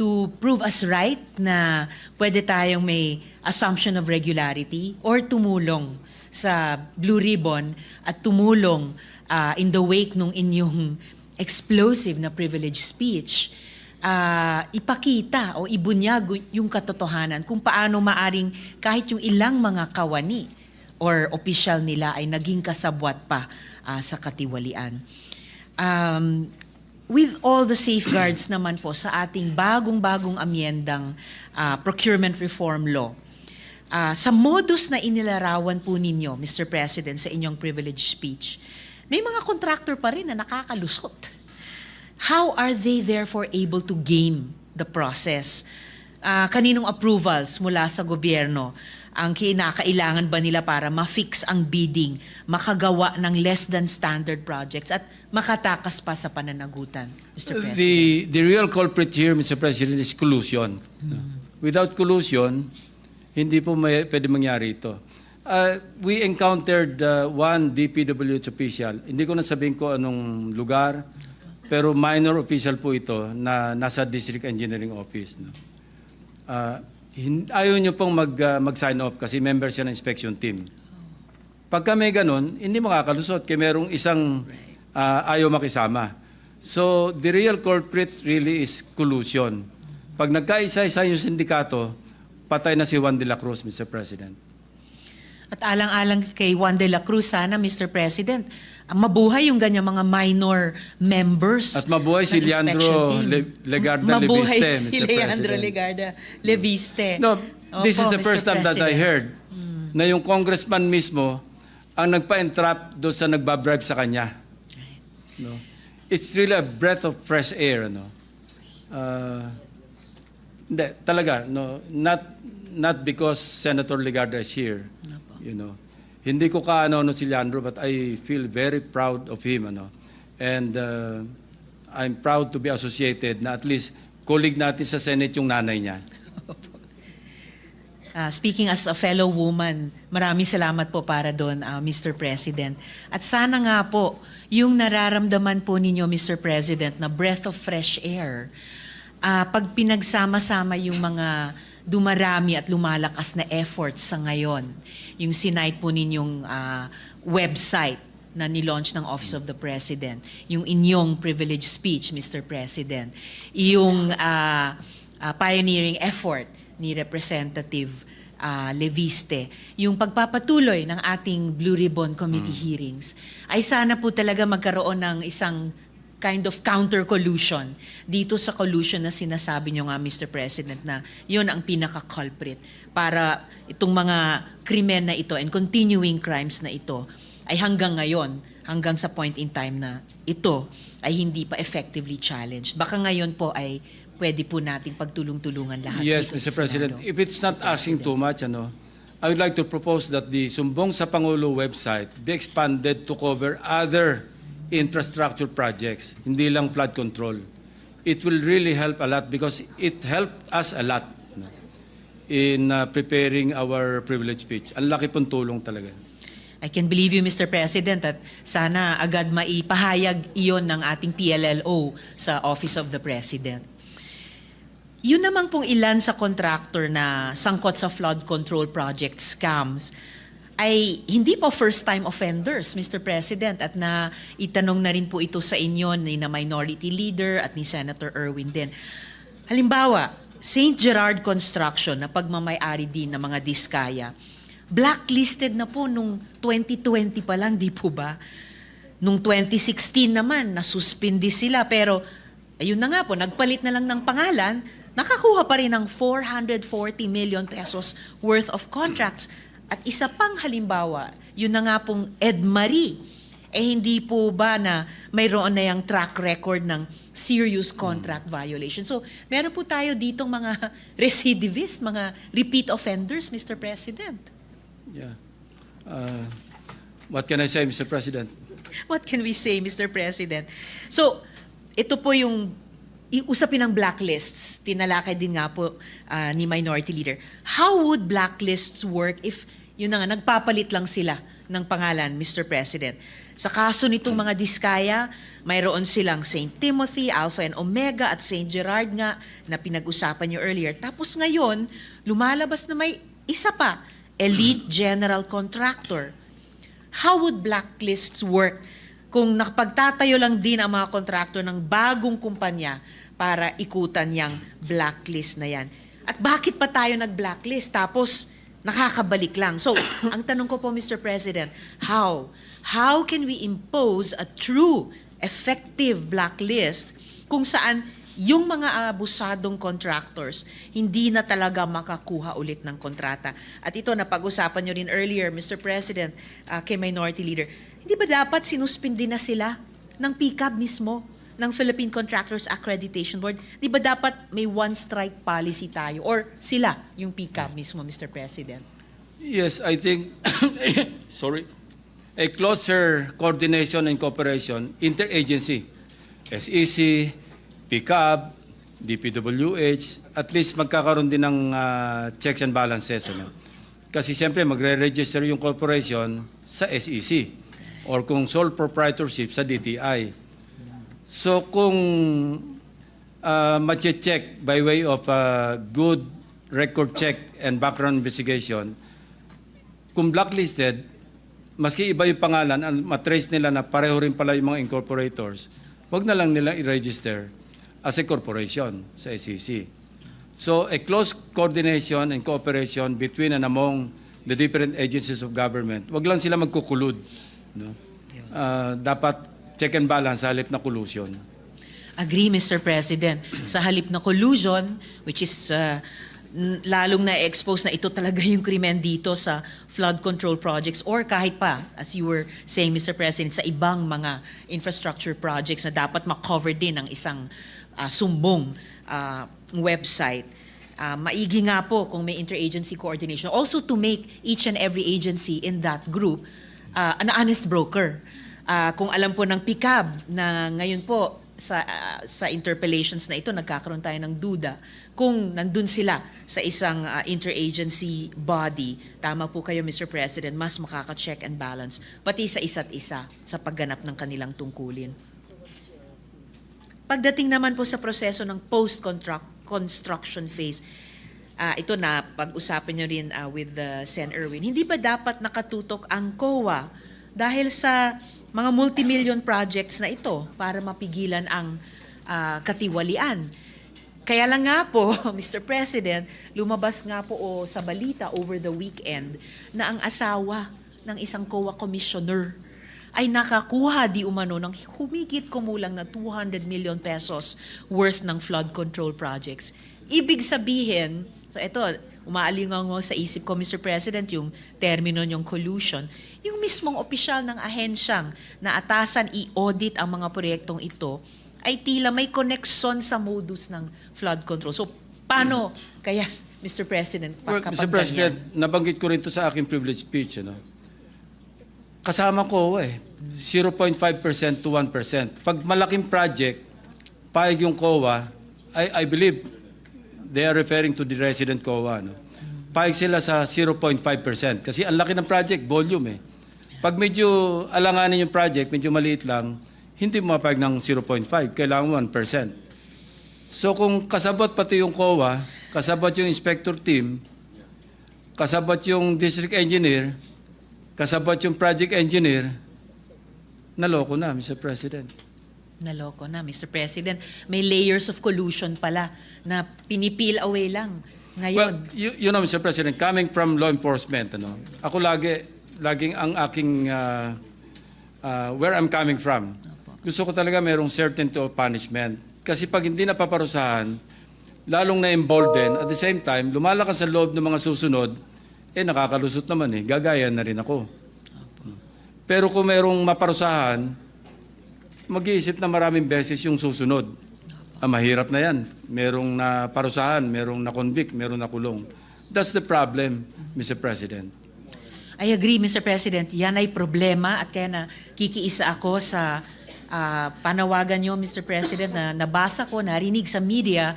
to prove us right na pwede tayong may assumption of regularity or tumulong sa Blue Ribbon at tumulong in the wake nung inyong explosive na privilege speech, ipakita o ibunyag yung katotohanan kung paano maaring kahit yung ilang mga kawani or opisyal nila ay naging kasabwat pa sa katiwalian. With all the safeguards naman po sa ating bagong-bagong amyendang procurement reform law, sa modus na inilarawan po ninyo, Mr. President, sa inyong privilege speech, may mga contractor pa rin na nakakalusot. How are they therefore able to game the process? Kaninong approvals mula sa gobyerno ang kinakailangan ba nila para ma-fix ang bidding, makagawa ng less than standard projects at makatakas pa sa pananagutan, Mr. President? The real culprit here, Mr. President, is collusion. Without collusion, hindi po pwede mangyari ito. We encountered one DPWH official. Hindi ko na sabihin ko anong lugar, pero minor official po ito na nasa District Engineering Office. No? Ayaw nyo pong mag-sign off kasi member siya ng inspection team. Pagka may ganun, hindi makakalusot kaya merong isang ayaw makisama. So, the real culprit really is collusion. Pag nagkaisa-isa yung sindikato, patay na si Juan de la Cruz, Mr. President. At alang-alang kay Juan de la Cruz, sana, Mr. President, mabuhay yung ganyan mga minor members. At mabuhay si ng Leandro inspection team. Legarda Mabuhay Leviste, si Mr. Leandro President. Legarda Leviste. No, this is Opo, the first Mr. time that I President. heard na yung congressman mismo ang nagpa-entrap doon sa nagbabribe sa kanya. No? It's really a breath of fresh air. No? Hindi, talaga. No? Not because Senator Legarda is here. You know. Hindi ko kaano si Leandro, but I feel very proud of him. Ano? And I'm proud to be associated na at least colleague natin sa Senate yung nanay niya. Speaking as a fellow woman, maraming salamat po para doon, Mr. President. At sana nga po, yung nararamdaman po ninyo, Mr. President, na breath of fresh air, pag pinagsama-sama yung mga dumarami at lumalakas na efforts sa ngayon, yung sinight po ninyong website na nilaunch ng Office of the President, yung inyong privilege speech, Mr. President, yung pioneering effort ni Representative Leviste, yung pagpapatuloy ng ating Blue Ribbon Committee hearings, ay sana po talaga magkaroon ng isang kind of counter-collusion dito sa collusion na sinasabi nyo nga, Mr. President, na yun ang pinaka-culprit para itong mga krimen na ito and continuing crimes na ito ay hanggang ngayon hanggang sa point in time na ito ay hindi pa effectively challenged. Baka ngayon po ay pwede po nating pagtulong-tulungan lahat. Yes, dito sa Mr. President. Senado. If it's not asking too much, I would like to propose that the Sumbong sa Pangulo website be expanded to cover other infrastructure projects, hindi lang flood control. It will really help a lot because it helped us a lot in preparing our privilege speech. Ang laki pong tulong talaga. I can believe you, Mr. President, at sana agad maipahayag iyon ng ating PLLO sa Office of the President. Yun naman pong ilan sa contractor na sangkot sa flood control project scams ay hindi po first-time offenders, Mr. President, at na itanong na rin po ito sa inyo ni na Minority Leader at ni Senator Erwin din. Halimbawa, St. Gerard Construction na pagmamay-ari din ng mga diskaya, blacklisted na po nung 2020 pa lang, di po ba? Nung 2016 naman, nasuspindi sila. Pero, ayun na nga po, nagpalit na lang ng pangalan, nakakuha pa rin ng 440 million pesos worth of contracts. At isa pang halimbawa, yun na nga pong Ed Marie. Hindi po ba na mayroon na yung track record ng serious contract violation? So, meron po tayo ditong mga recidivist, mga repeat offenders, Mr. President. Yeah. What can I say, Mr. President? What can we say, Mr. President? So, ito po yung usapin ng blacklists. Tinalakay din nga po ni Minority Leader. How would blacklists work if, yun na nga, nagpapalit lang sila ng pangalan, Mr. President? Sa kaso nitong mga diskaya, mayroon silang St. Timothy, Alpha and Omega at St. Gerard nga na pinag-usapan nyo earlier. Tapos ngayon, lumalabas na may isa pa, Elite General Contractor. How would blacklists work kung nakapagtatayo lang din ang mga contractor ng bagong kumpanya para ikutan yung blacklist na yan? At bakit pa tayo nag-blacklist? Tapos nakakabalik lang. So, ang tanong ko po, Mr. President, how? How can we impose a true, effective blacklist kung saan yung mga abusadong contractors hindi na talaga makakuha ulit ng kontrata? At ito, napag-usapan nyo rin earlier, Mr. President, kay Minority Leader, hindi ba dapat sinuspindi na sila ng PCAB mismo, ng Philippine Contractors Accreditation Board? Di ba dapat may one-strike policy tayo? Or sila, yung PCAB mismo, Mr. President? Yes, I think, a closer coordination and cooperation, interagency, SEC, PCAB, DPWH, at least magkakaroon din ng checks and balances. Kasi siyempre magre-register yung corporation sa SEC or kung sole proprietorship sa DTI. So kung ma-check by way of good record check and background investigation, kung blacklisted, maski iba yung pangalan, matrace nila na pareho rin pala yung mga incorporators, wag na lang nila i-register as a corporation sa SEC. So a close coordination and cooperation between and among the different agencies of government. Wag lang sila magkukulud. No? Dapat check and balance sa halip na collusion. Agree, Mr. President. Sa halip na collusion, which is lalong na-expose na ito talaga yung krimen dito sa flood control projects or kahit pa, as you were saying, Mr. President, sa ibang mga infrastructure projects na dapat ma-cover din ng isang sumbong website. Maigi nga po kung may interagency coordination. Also to make each and every agency in that group an honest broker. Kung alam po ng PCAB na ngayon po sa interpellations na ito, nagkakaroon tayo ng duda kung nandun sila sa isang interagency body. Tama po kayo, Mr. President, mas makaka-check and balance, pati sa isa't isa sa pagganap ng kanilang tungkulin. Pagdating naman po sa proseso ng post-construction phase, ito na pag-usapan nyo rin with Sen. Erwin, hindi ba dapat nakatutok ang COA dahil sa mga multimillion projects na ito para mapigilan ang katiwalian? Kaya lang nga po, Mr. President, lumabas nga po sa balita over the weekend na ang asawa ng isang COA commissioner ay nakakuha di umano ng humigit kumulang na 200 million pesos worth ng flood control projects. Ibig sabihin, so ito, umaalingaw sa isip ko, Mr. President, yung termino yung collusion, yung mismong opisyal ng ahensyang na atasan i-audit ang mga proyektong ito ay tila may koneksyon sa modus ng flood control. So, paano kaya, Mr. President, Well, kapag Mr. President, ganyan? nabanggit ko rin to sa aking privilege speech. Kasama ko, 0.5% to 1%. Pag malaking project, payag yung COA, I believe they are referring to the resident COA. Payag sila sa 0.5% kasi ang laki ng project, volume Pag medyo alanganin yung project, medyo maliit lang, hindi mapayag ng 0.5, kailangan 1%. So kung kasabot pati yung COA, kasabot yung inspector team, kasabot yung district engineer, kasabot yung project engineer, naloko na, Mr. President. Naloko na, Mr. President. May layers of collusion pala na pinipil away lang Well, ngayon. you know, Mr. President, coming from law enforcement, ako laging ang aking, where I'm coming from, gusto ko talaga merong certainty of punishment. Kasi pag hindi napaparusahan, lalong na-embolden, at the same time, lumalakas sa loob ng mga susunod, nakakalusot naman gagayan na rin ako. Pero kung merong maparusahan, mag-iisip na maraming beses yung susunod. Mahirap na yan. Merong naparusahan, merong na-convict, merong nakulong. That's the problem, Mr. President. I agree, Mr. President. Yan ay problema at kaya na kikiisa ako sa panawagan nyo, Mr. President, na nabasa ko, narinig sa media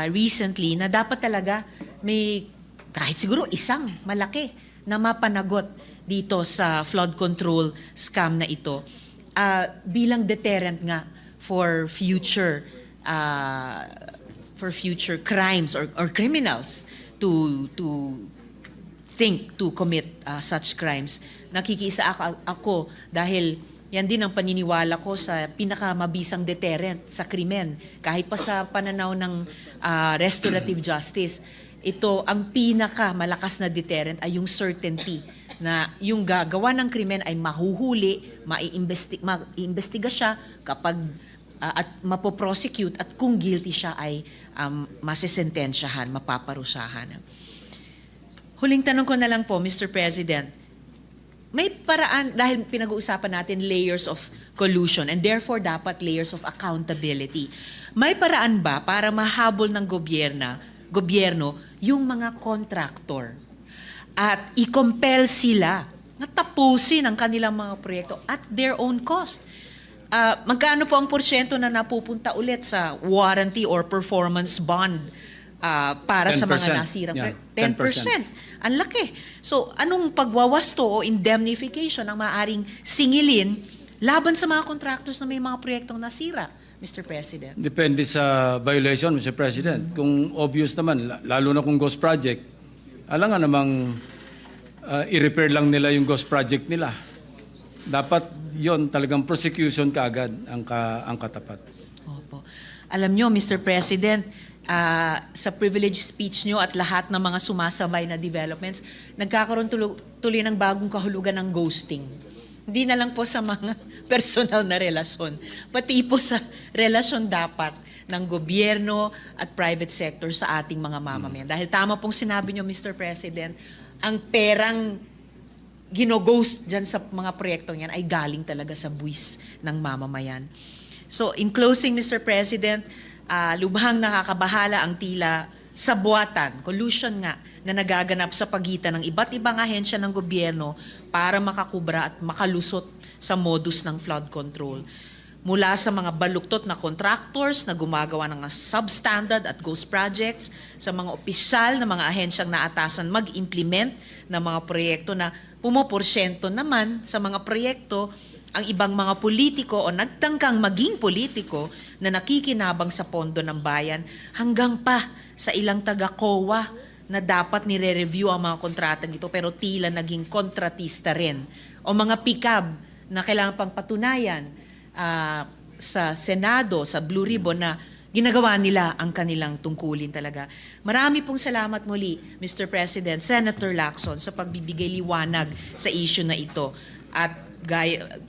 recently na dapat talaga may kahit siguro isang malaki na mapanagot dito sa flood control scam na ito bilang deterrent nga for future crimes or criminals to think to commit such crimes. Nakikiisa ako dahil yan din ang paniniwala ko sa pinakamabisang deterrent sa krimen. Kahit pa sa pananaw ng restorative justice, ito ang pinakamalakas na deterrent ay yung certainty na yung gagawa ng krimen ay mahuhuli, maiimbestiga siya kapag at mapoprosecute at kung guilty siya ay masisentensyahan, mapaparusahan. Huling tanong ko na lang po, Mr. President, may paraan, dahil pinag-uusapan natin layers of collusion and therefore dapat layers of accountability. May paraan ba para mahabol ng gobyerno yung mga contractor at i-compel sila na tapusin ang kanilang mga proyekto at their own cost? Magkano po ang porsyento na napupunta ulit sa warranty or performance bond para sa mga 10%. nasirang Yeah, 10%. Ang laki. So, anong pagwawasto o indemnification ang maaaring singilin laban sa mga contractors na may mga proyektong nasira, Mr. President? Depende sa violation, Mr. President. Kung obvious naman, lalo na kung ghost project, alam nga namang i-repair lang nila yung ghost project nila. Dapat yon talagang prosecution kaagad ang katapat. Opo. Alam nyo, Mr. President, sa privilege speech nyo at lahat ng mga sumasabay na developments, nagkakaroon tuloy ng bagong kahulugan ng ghosting. Hindi na lang po sa mga personal na relasyon, pati po sa relasyon dapat ng gobyerno at private sector sa ating mga mamamayan. Dahil tama pong sinabi nyo, Mr. President, ang perang ginoghost dyan sa mga proyektong yan ay galing talaga sa buwis ng mamamayan. So in closing, Mr. President, lubhang nakakabahala ang tila sabuatan, collusion nga, na nagaganap sa pagitan ng iba't ibang ahensya ng gobyerno para makakubra at makalusot sa modus ng flood control. Mula sa mga baluktot na contractors na gumagawa ng substandard at ghost projects, sa mga opisyal na mga ahensyang naatasan mag-implement ng mga proyekto na pumoporsyento naman sa mga proyekto ang ibang mga politiko o nagtangkang maging politiko na nakikinabang sa pondo ng bayan hanggang pa sa ilang taga-COA na dapat nire-review ang mga kontratang ito pero tila naging kontratista rin. O mga pikab na kailangan pang patunayan sa Senado, sa Blue Ribbon na ginagawa nila ang kanilang tungkulin talaga. Marami pong salamat muli, Mr. President, Senator Lacson, sa pagbibigay liwanag sa issue na ito. At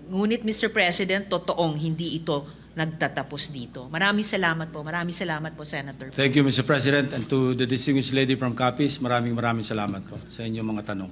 ngunit, Mr. President, totoong hindi ito nagtatapos dito. Maraming salamat po, Senator. Thank you, Mr. President, and to the distinguished lady from Capiz, maraming salamat po sa inyong mga tanong.